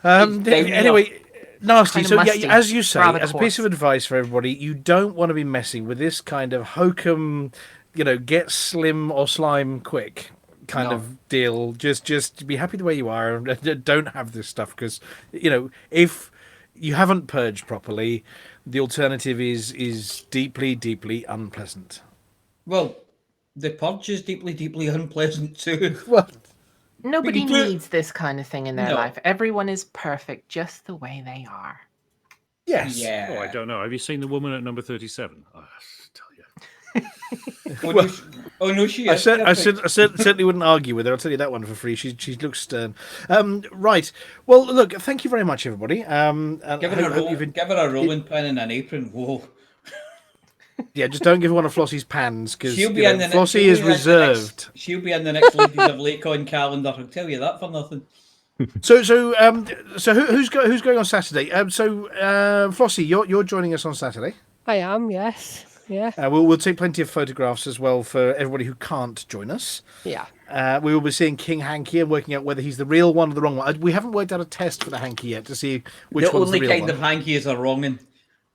C: Definitely
E: Anyway, nasty.
D: Kinda
E: So
D: musty,
E: yeah, as you say,
D: rather
E: as a piece of
D: coarse.
E: advice for everybody, you don't want to be messing with this kind of hokum, get slim or slime quick kind
C: No.
E: of deal. Just be happy the way you are and don't have this stuff because if you haven't purged properly, the alternative is deeply, deeply unpleasant.
C: Well, the purge is deeply, deeply unpleasant too.
E: Well,
D: Nobody
C: You do-
D: needs this kind of thing in their
C: No.
D: life. Everyone is perfect just the way they are.
E: yes.
C: Yeah.
A: Oh, I don't know. Have you seen the woman at number 37? I tell you.
C: Oh no, she
E: I
C: is.
E: I certainly wouldn't argue with her. I'll tell you that one for free. She looks stern. Right. Well, look. Thank you very much, everybody. And
C: Give her a rolling pin and an apron. Whoa.
E: Yeah, just don't give one of Flossy's pans because
C: She'll be in the next.
E: Flossy
C: she'll
E: is
C: be in the
E: reserved.
C: next- She'll be in the next Ladies of Lakecon calendar. I'll tell you that for nothing.
E: So who's going on Saturday? Flossy, you're joining us on Saturday.
F: I am, yes. Yeah.
E: We'll take plenty of photographs as well for everybody who can't join us.
F: Yeah.
E: We will be seeing King Hanky and working out whether he's the real one or the wrong one. We haven't worked out a test for the Hanky yet to see which
C: The
E: one's
C: only
E: the real
C: kind of hanky is a wrong'un.
E: one.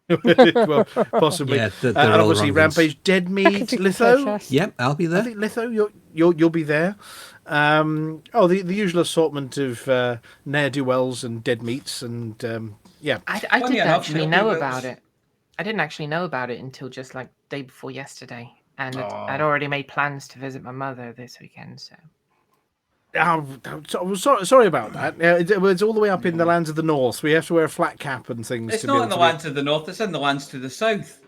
E: Well, possibly.
B: Yeah, they're
E: And
B: all
E: obviously,
B: wrong
E: Rampage, Dead
F: I can
E: Meat,
F: take a
E: Litho.
F: test.
B: Yep, I'll be
E: I
B: there.
E: think Litho, you'll be there. The usual assortment of ne'er-do-wells and dead meats and yeah.
D: I
C: Funny
D: didn't
C: enough,
D: actually
C: nobody
D: know
C: knows.
D: about it. I didn't actually know about it until just like day before yesterday, and I'd
C: Oh.
D: already made plans to visit my mother this weekend. So
E: Sorry about that. It's all the way up in the lands of the north. We have to wear a flat cap and things.
C: It's
E: to
C: not
E: be
C: in the
E: able to
C: lands of the north, it's in the lands to the south.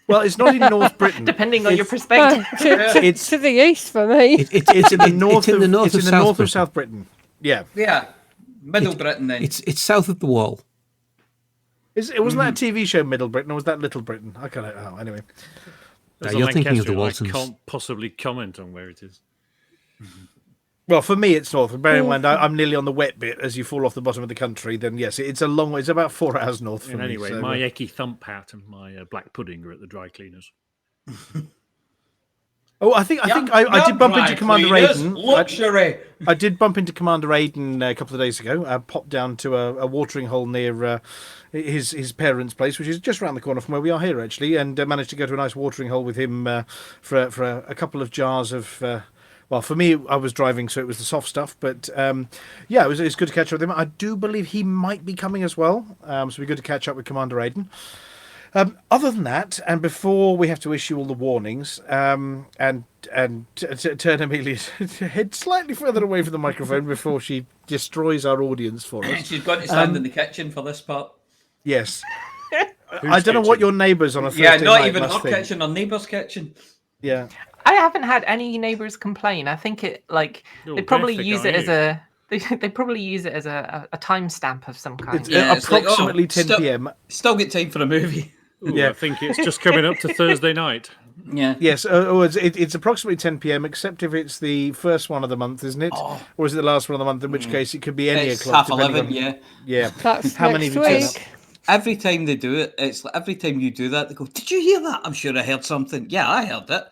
E: Well, it's not in North Britain.
D: depending on your
E: It's-
D: perspective.
E: It's
F: To the east for me.
E: it's in the north.
B: It's in the
E: of,
B: north
E: it's
B: of
E: in the
B: South
E: north
B: Britain.
E: of South Britain. Yeah.
C: Yeah, Middle Britain then.
B: It's south of the wall.
E: It wasn't that a TV show, Middle Britain, or was that Little Britain? I can't know. Oh, anyway.
A: As
B: No,
A: a
B: you're thinking of the
A: Lancastrian,
B: Waltons.
A: I can't possibly comment on where it is.
E: Well, for me, it's north. Bear in mind, I'm nearly on the wet bit as you fall off the bottom of the country. Then yes, it's a long way. It's about 4 hours north from
A: And anyway,
E: me. So,
A: my Ecky Thump hat and my black pudding are at the dry cleaners.
E: I think I did bump into Commander Aiden.
C: Luxury.
E: I did bump into Commander Aiden a couple of days ago. I popped down to a watering hole near his parents' place, which is just around the corner from where we are here, actually, and managed to go to a nice watering hole with him for a couple of jars of. Well, for me, I was driving, so it was the soft stuff. But yeah, it was good to catch up with him. I do believe he might be coming as well, so it'd be good to catch up with Commander Aiden. Other than that, and before we have to issue all the warnings, and turn Amelia's head slightly further away from the microphone before she destroys our audience for us.
C: She's got to stand in the kitchen for this part.
E: Yes. I don't know what your neighbours on a Thursday
C: Yeah, not
E: night
C: even
E: must
C: her
E: think.
C: kitchen or neighbour's kitchen.
E: Yeah.
D: I haven't had any neighbours complain. I think it like
A: Oh,
D: they probably
A: Beth,
D: use
A: I
D: it as
A: knew.
D: they probably use it as a timestamp of some kind.
E: It's
C: Yeah, it's like,
E: approximately
C: oh,
E: 10 p.m.
C: Still get time for a movie.
A: Ooh,
E: Yeah.
A: I think it's just coming up to Thursday night.
C: Yeah.
E: Yes, it's approximately 10 p.m. except if it's the first one of the month, isn't it? Or is it the last one of the month? In which case, it could be any
C: It's
E: o'clock.
C: 11:30,
E: depending
C: yeah.
E: on- yeah.
F: That's
E: How many
F: next
E: of you turn
F: week.
C: Every time they do it, it's like every time you do that, they go, "Did you hear that? I'm sure I heard something." Yeah, I heard it.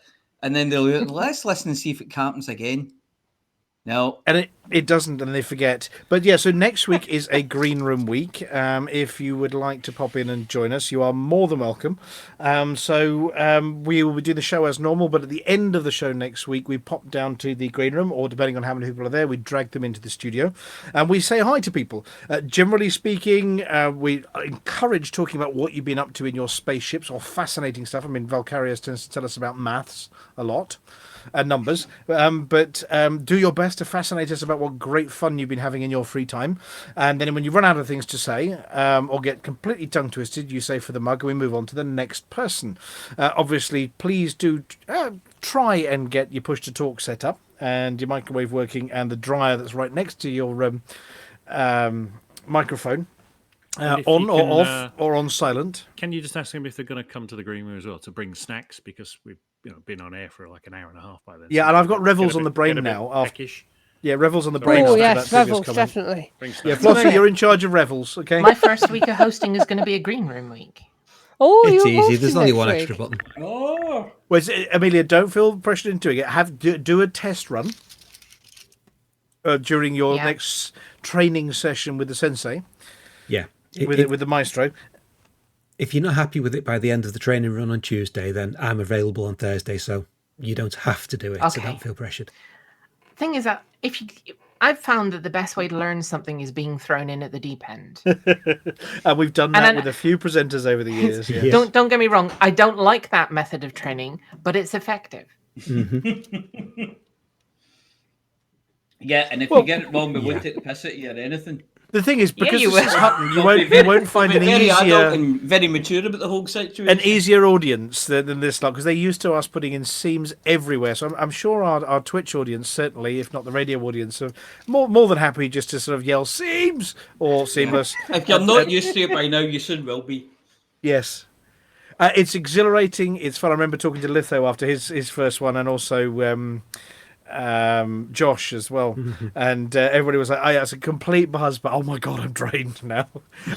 C: And then they'll go, let's listen and see if it happens again. No.
E: And it doesn't, and they forget. But yeah, so next week is a green room week. If you would like to pop in and join us, you are more than welcome. We will do the show as normal, but at the end of the show next week, we pop down to the green room, or depending on how many people are there, we drag them into the studio, and we say hi to people. Generally speaking, we encourage talking about what you've been up to in your spaceships, or fascinating stuff. I mean, Valkyrius tends to tell us about maths a lot. And numbers, but do your best to fascinate us about what great fun you've been having in your free time. And then when you run out of things to say, or get completely tongue twisted, you say for the mug and we move on to the next person. Obviously, please do try and get your push to talk set up and your microwave working and the dryer that's right next to your microphone.
A: And if
E: On
A: you
E: or
A: can,
E: off or on silent.
A: Can you just ask them if they're going to come to the green room as well to bring snacks, because we've been on air for like an hour and a half by then.
E: Yeah,
A: so
E: and I've got
A: get
E: Revels
A: a
E: on the
A: bit-
E: brain
A: get a bit
E: now.
A: peckish.
E: Yeah, Revels on the brain.
F: Oh
E: after
F: yes,
E: that previous
F: Revels,
E: comment.
F: definitely.
A: Bring
E: Yeah,
A: snacks.
E: Flossy, you're in charge of Revels, okay?
D: My first week of hosting is going to be a green room week.
F: Oh,
B: It's
F: you're
B: easy.
F: hosting
B: There's only
F: next
B: one
F: week.
B: extra button.
C: Oh.
E: Well, Amelia, don't feel pressured into doing it. Do a test run during your
D: Yeah.
E: next training session with the sensei,
B: Yeah.
E: with the maestro.
B: If you're not happy with it by the end of the training run on Tuesday, then I'm available on Thursday, so you don't have to do it. So
D: Okay.
B: don't feel pressured.
D: Thing is that I've found that the best way to learn something is being thrown in at the deep end.
E: And we've done
D: And
E: that
D: then-
E: with a few presenters over the years. Yeah.
B: Yes.
D: Don't get me wrong. I don't like that method of training, but it's effective.
C: Yeah, and if
E: Well,
C: you get it wrong, we won't
B: yeah.
C: take the piss at you or anything.
E: The thing is, because
D: you
E: this is
D: will.
E: Hutton, you
C: We'll be
E: won't find
C: we'll
E: an
C: be very adult
E: easier
C: and very mature about the whole situation.
E: an easier audience than this lot, because they're used to us putting in seams everywhere. So I'm sure our Twitch audience, certainly, if not the radio audience, are more than happy just to sort of yell seams or seamless.
C: If you're not used to it by now, you soon will be.
E: Yes. It's exhilarating. It's fun. I remember talking to Litho after his first one, and also Josh as well, and everybody was like, "Oh, yeah, it's a complete buzz," but oh my god, I'm drained now.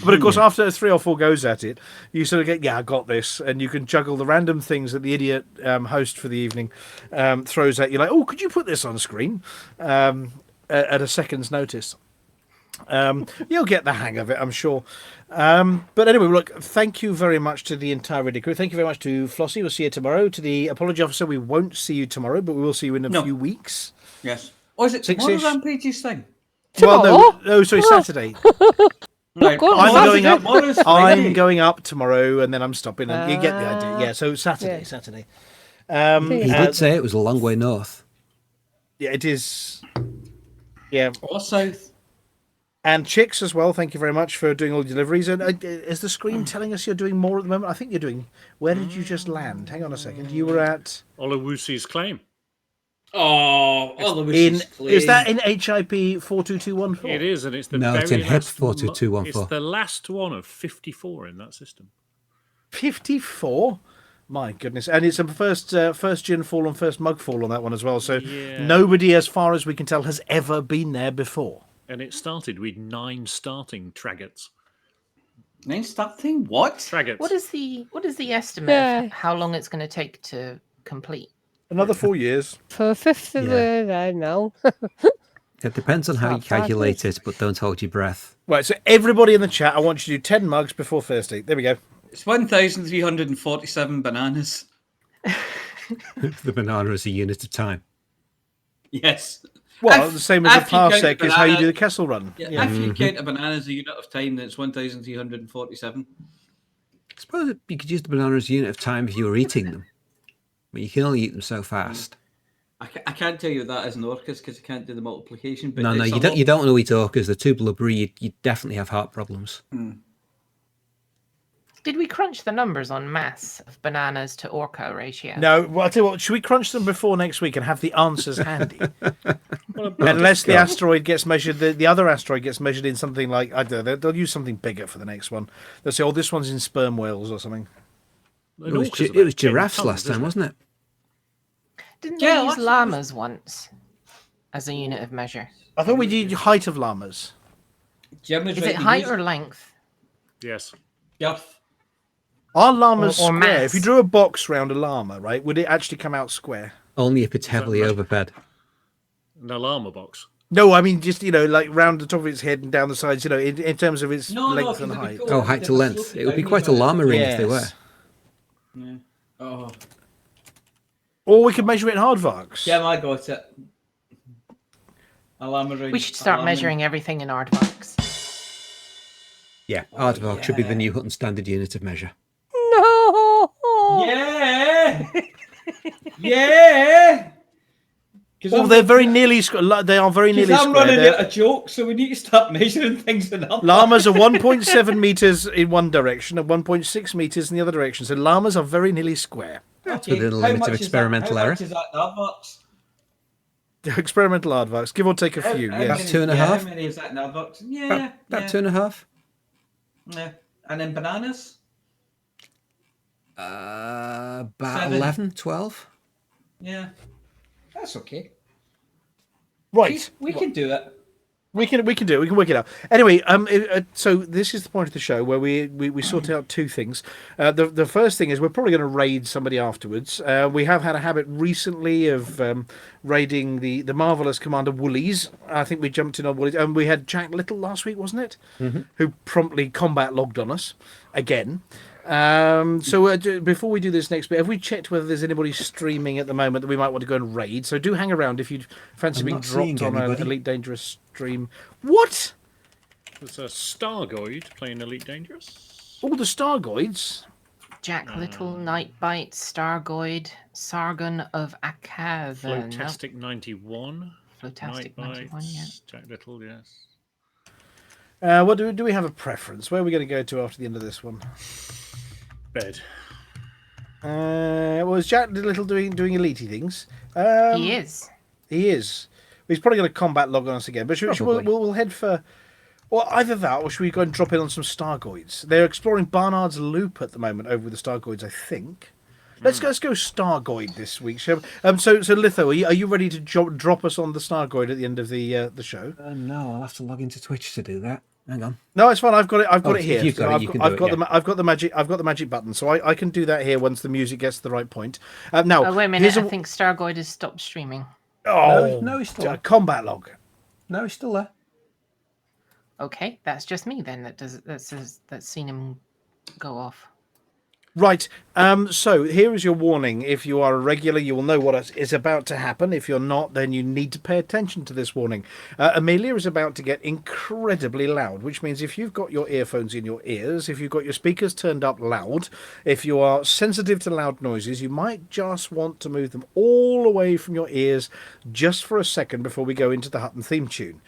E: But of course, after 3 or 4 goes at it, you sort of get, "Yeah, I got this," and you can juggle the random things that the idiot host for the evening throws at you, like, "Oh, could you put this on screen?" At a second's notice. You'll get the hang of it, I'm sure. But anyway, look, thank you very much to the entire Ready crew. Thank you very much to Flossy. We'll see you tomorrow. To the apology officer, we won't see you tomorrow, but we will see you in a few weeks.
C: Yes. Oh, is it tomorrow Rampage's thing?
E: Well, no, sorry, Saturday.
C: Right.
E: I'm going up tomorrow, and then I'm stopping. And you get the idea. Yeah, so Saturday.
B: He did say it was a long way north.
E: Yeah, it is. Yeah.
C: Or south.
E: And Chicks as well, thank you very much for doing all the deliveries. And is the screen telling us you're doing more at the moment? I think you're doing... Where did you just land? Hang on a second. You were at...
A: Olawusi's claim.
C: Oh, Olawusi's claim.
E: Is that in HIP 42214?
A: It is, and it's the
B: No,
A: very
B: it's in HIP
A: last
B: 42214.
A: It's the last one of 54 in that system.
E: 54? My goodness. And it's a first gin fall and first mug fall on that one as well. So nobody, as far as we can tell, has ever been there before.
A: And it started with 9 starting traggots.
C: 9 starting what?
A: Traggots.
D: What is the estimate of how long it's going to take to complete?
E: Another 4 years.
F: For a fifth of the way there now.
B: It depends on how you calculate it, but don't hold your breath.
E: Right, so everybody in the chat, I want you to do 10 mugs before Thursday. There we go.
C: It's 1,347 bananas.
B: The banana is a unit of time.
C: Yes.
E: Well, the same as a parsec is how you do the Kessel Run.
C: Yeah. If you count a banana as a unit of time, then it's 1,347.
B: I suppose you could use the banana as a unit of time if you were eating them. But you can only eat them so fast.
C: I can't tell you that as an orcas because I can't do the multiplication. But
B: No, you don't want to eat orcas. They're too blubbery. You definitely have heart problems.
D: Did we crunch the numbers on mass of bananas to orca ratio?
E: No, well, I'll tell you what, should we crunch them before next week and have the answers handy? Unless the asteroid gets measured, the other asteroid gets measured in something like, I don't know, they'll use something bigger for the next one. They'll say, oh, this one's in sperm whales or something.
B: It was giraffes last time, wasn't it?
D: Didn't they use llamas once as a unit of measure?
E: I thought we did height of llamas.
D: Is it height or length?
A: Yes.
C: Yeah.
E: Are llamas
D: or
E: square?
D: mass?
E: If you drew a box round a llama, right, would it actually come out square?
B: Only if it's heavily overfed.
A: An llama box.
E: No, I mean just, like round the top of its head and down the sides, in terms of its length and height.
B: Oh, height to length. It would be quite a llama ring if they were.
C: Yeah. Oh.
E: Or we could measure it in aardvarks.
C: Yeah, I got it. A llama ring.
D: We should start measuring everything in aardvarks.
B: Yeah, aardvark should be the new Hutton standard unit of measure.
F: No!
C: Yeah! Yeah!
E: Well, they're very nearly square. They are very nearly square.
C: I'm running out of jokes, so we need to start measuring things in numbers.
E: Llamas are 1.7 meters in one direction and 1.6 meters in the other direction. So llamas are very nearly square.
B: That's within the limits of experimental error.
C: How much is that in aardvarks?
E: Experimental aardvarks, give or take a few.
B: About
E: Yes.
B: 2.5.
C: How many is that in aardvarks? Yeah.
B: About 2.5.
C: Yeah. And then bananas?
B: About
C: 7.
B: 11, 12.
C: Yeah. That's okay.
E: Right.
C: We can do it.
E: We can do it. We can work it out. Anyway, so this is the point of the show where we sort out two things. The first thing is we're probably going to raid somebody afterwards. We have had a habit recently of raiding the marvelous Commander Woolies. I think we jumped in on Woolies, and we had Jack Little last week, wasn't it? Mm-hmm. Who promptly combat logged on us again. So before we do this next bit, have we checked whether there's anybody streaming at the moment that we might want to go and raid? So do hang around if you fancy being dropped on an Elite Dangerous stream. What?
A: There's a Stargoid playing Elite Dangerous.
E: All the Stargoids?
D: Jack Little, Nightbite, Stargoid, Sargon of Akkad.
A: Flotastic 91.
D: Flotastic 91, yeah.
A: Jack Little, yes.
E: What do we have a preference? Where are we going to go to after the end of this one?
A: Bed.
E: Was Jack Little doing elite things?
D: He is.
E: He is. He's probably going to combat log on us again. But we'll head for... Well, either that, or should we go and drop in on some Stargoids? They're exploring Barnard's Loop at the moment over with the Stargoids, I think. Let's go Stargoid this week, shall we? So Litho, are you ready to drop us on the Stargoid at the end of the show?
B: No, I'll have to log into Twitch to do that. Hang on.
E: No, it's fine. I've got it. I've got it
B: if
E: here.
B: you've got it, you can do it, yeah.
E: I've got the magic button, so I can do that here once the music gets to the right point. Now,
D: Oh, wait a minute. I think Stargoid has stopped streaming.
E: Oh,
B: No, he's still there.
E: Combat log.
B: No, he's still there.
D: Okay, that's just me then. That's seen him go off.
E: Right. So here is your warning. If you are a regular, you will know what is about to happen. If you're not, then you need to pay attention to this warning. Amelia is about to get incredibly loud, which means if you've got your earphones in your ears, if you've got your speakers turned up loud, if you are sensitive to loud noises, you might just want to move them all away from your ears just for a second before we go into the Hutton theme tune.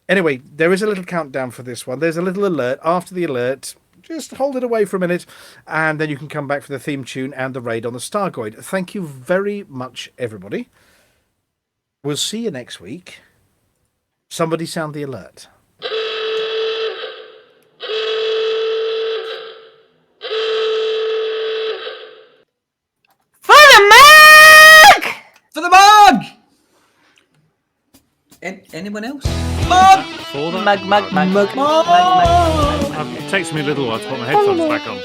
E: Anyway, there is a little countdown for this one. There's a little alert. After the alert, just hold it away for a minute, and then you can come back for the theme tune and the raid on the Stargoid. Thank you very much, everybody. We'll see you next week. Somebody sound the alert.
D: For the mug!
C: For the mug! Anyone else? Mug!
A: For that.
D: Mug.
A: It takes me a little while to put my headphones back on.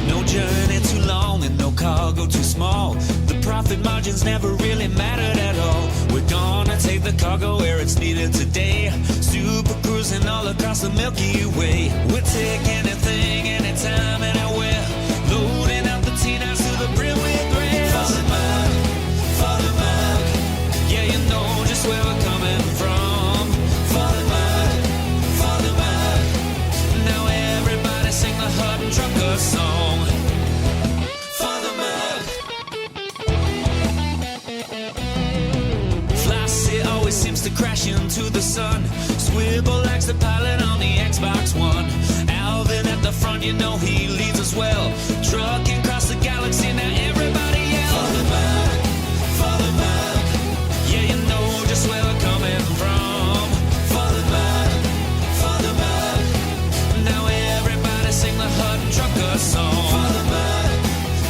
K: No journey too long and no cargo too small. The profit margins never really mattered at all. We're gonna take the cargo where it's needed today. Super cruising all across the Milky Way. We'll take anything, anytime, anywhere. Loading up the T-Nights to the brim with grain. For the mug, yeah, you know just where we're coming from. For the mug, now everybody sing the Hutton Trucker song. For the mug. Flossy always seems to crash into the sun. Swivel likes the pilot on the Xbox One. Alvin at the front, you know he leads us well. Trucking across the galaxy, now everybody yell. For the mug, yeah, you know just where we're coming from. For the mug, now everybody sing the Hutton Trucker song.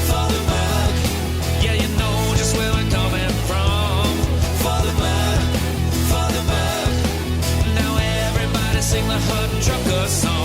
K: For the mug, yeah, you know just where we're coming from. For the mug, now everybody sing the Hutton Trucker song.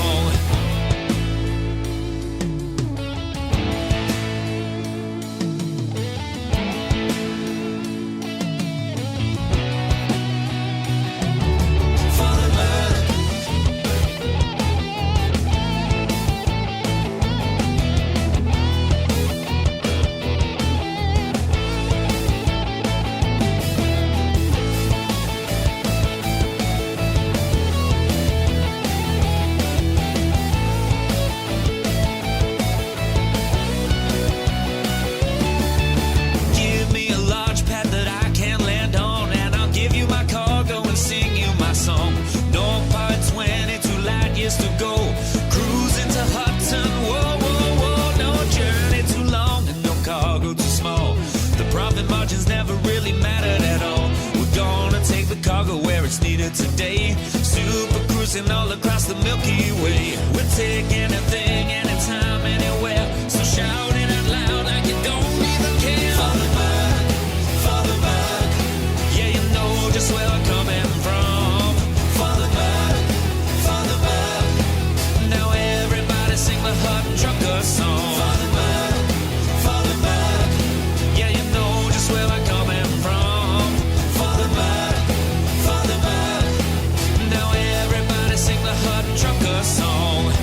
K: Give me a launch pad that I can land on, and I'll give you my cargo and sing you my song. No part 22 light years to go. Cruising to Hutton, whoa, whoa, whoa. No journey too long and no cargo too small. The profit margins never really mattered at all. We're gonna take the cargo where it's needed today. Super cruising all across the Milky Way. We'll take anything, anytime, anywhere. So shout it out loud like you don't even care. For the mug, yeah, you know just where we're coming from. For the mug, now everybody sing the Hutton Trucker song. For the mug, yeah, you know just where we're coming from. For the mug, now everybody sing the Hutton Trucker song.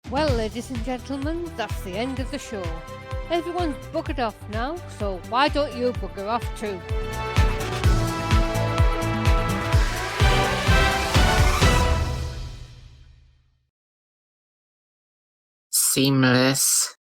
F: Well, ladies and gentlemen, that's the end of the show. Everyone's buggered off now, so why don't you bugger off too?
D: Seamless.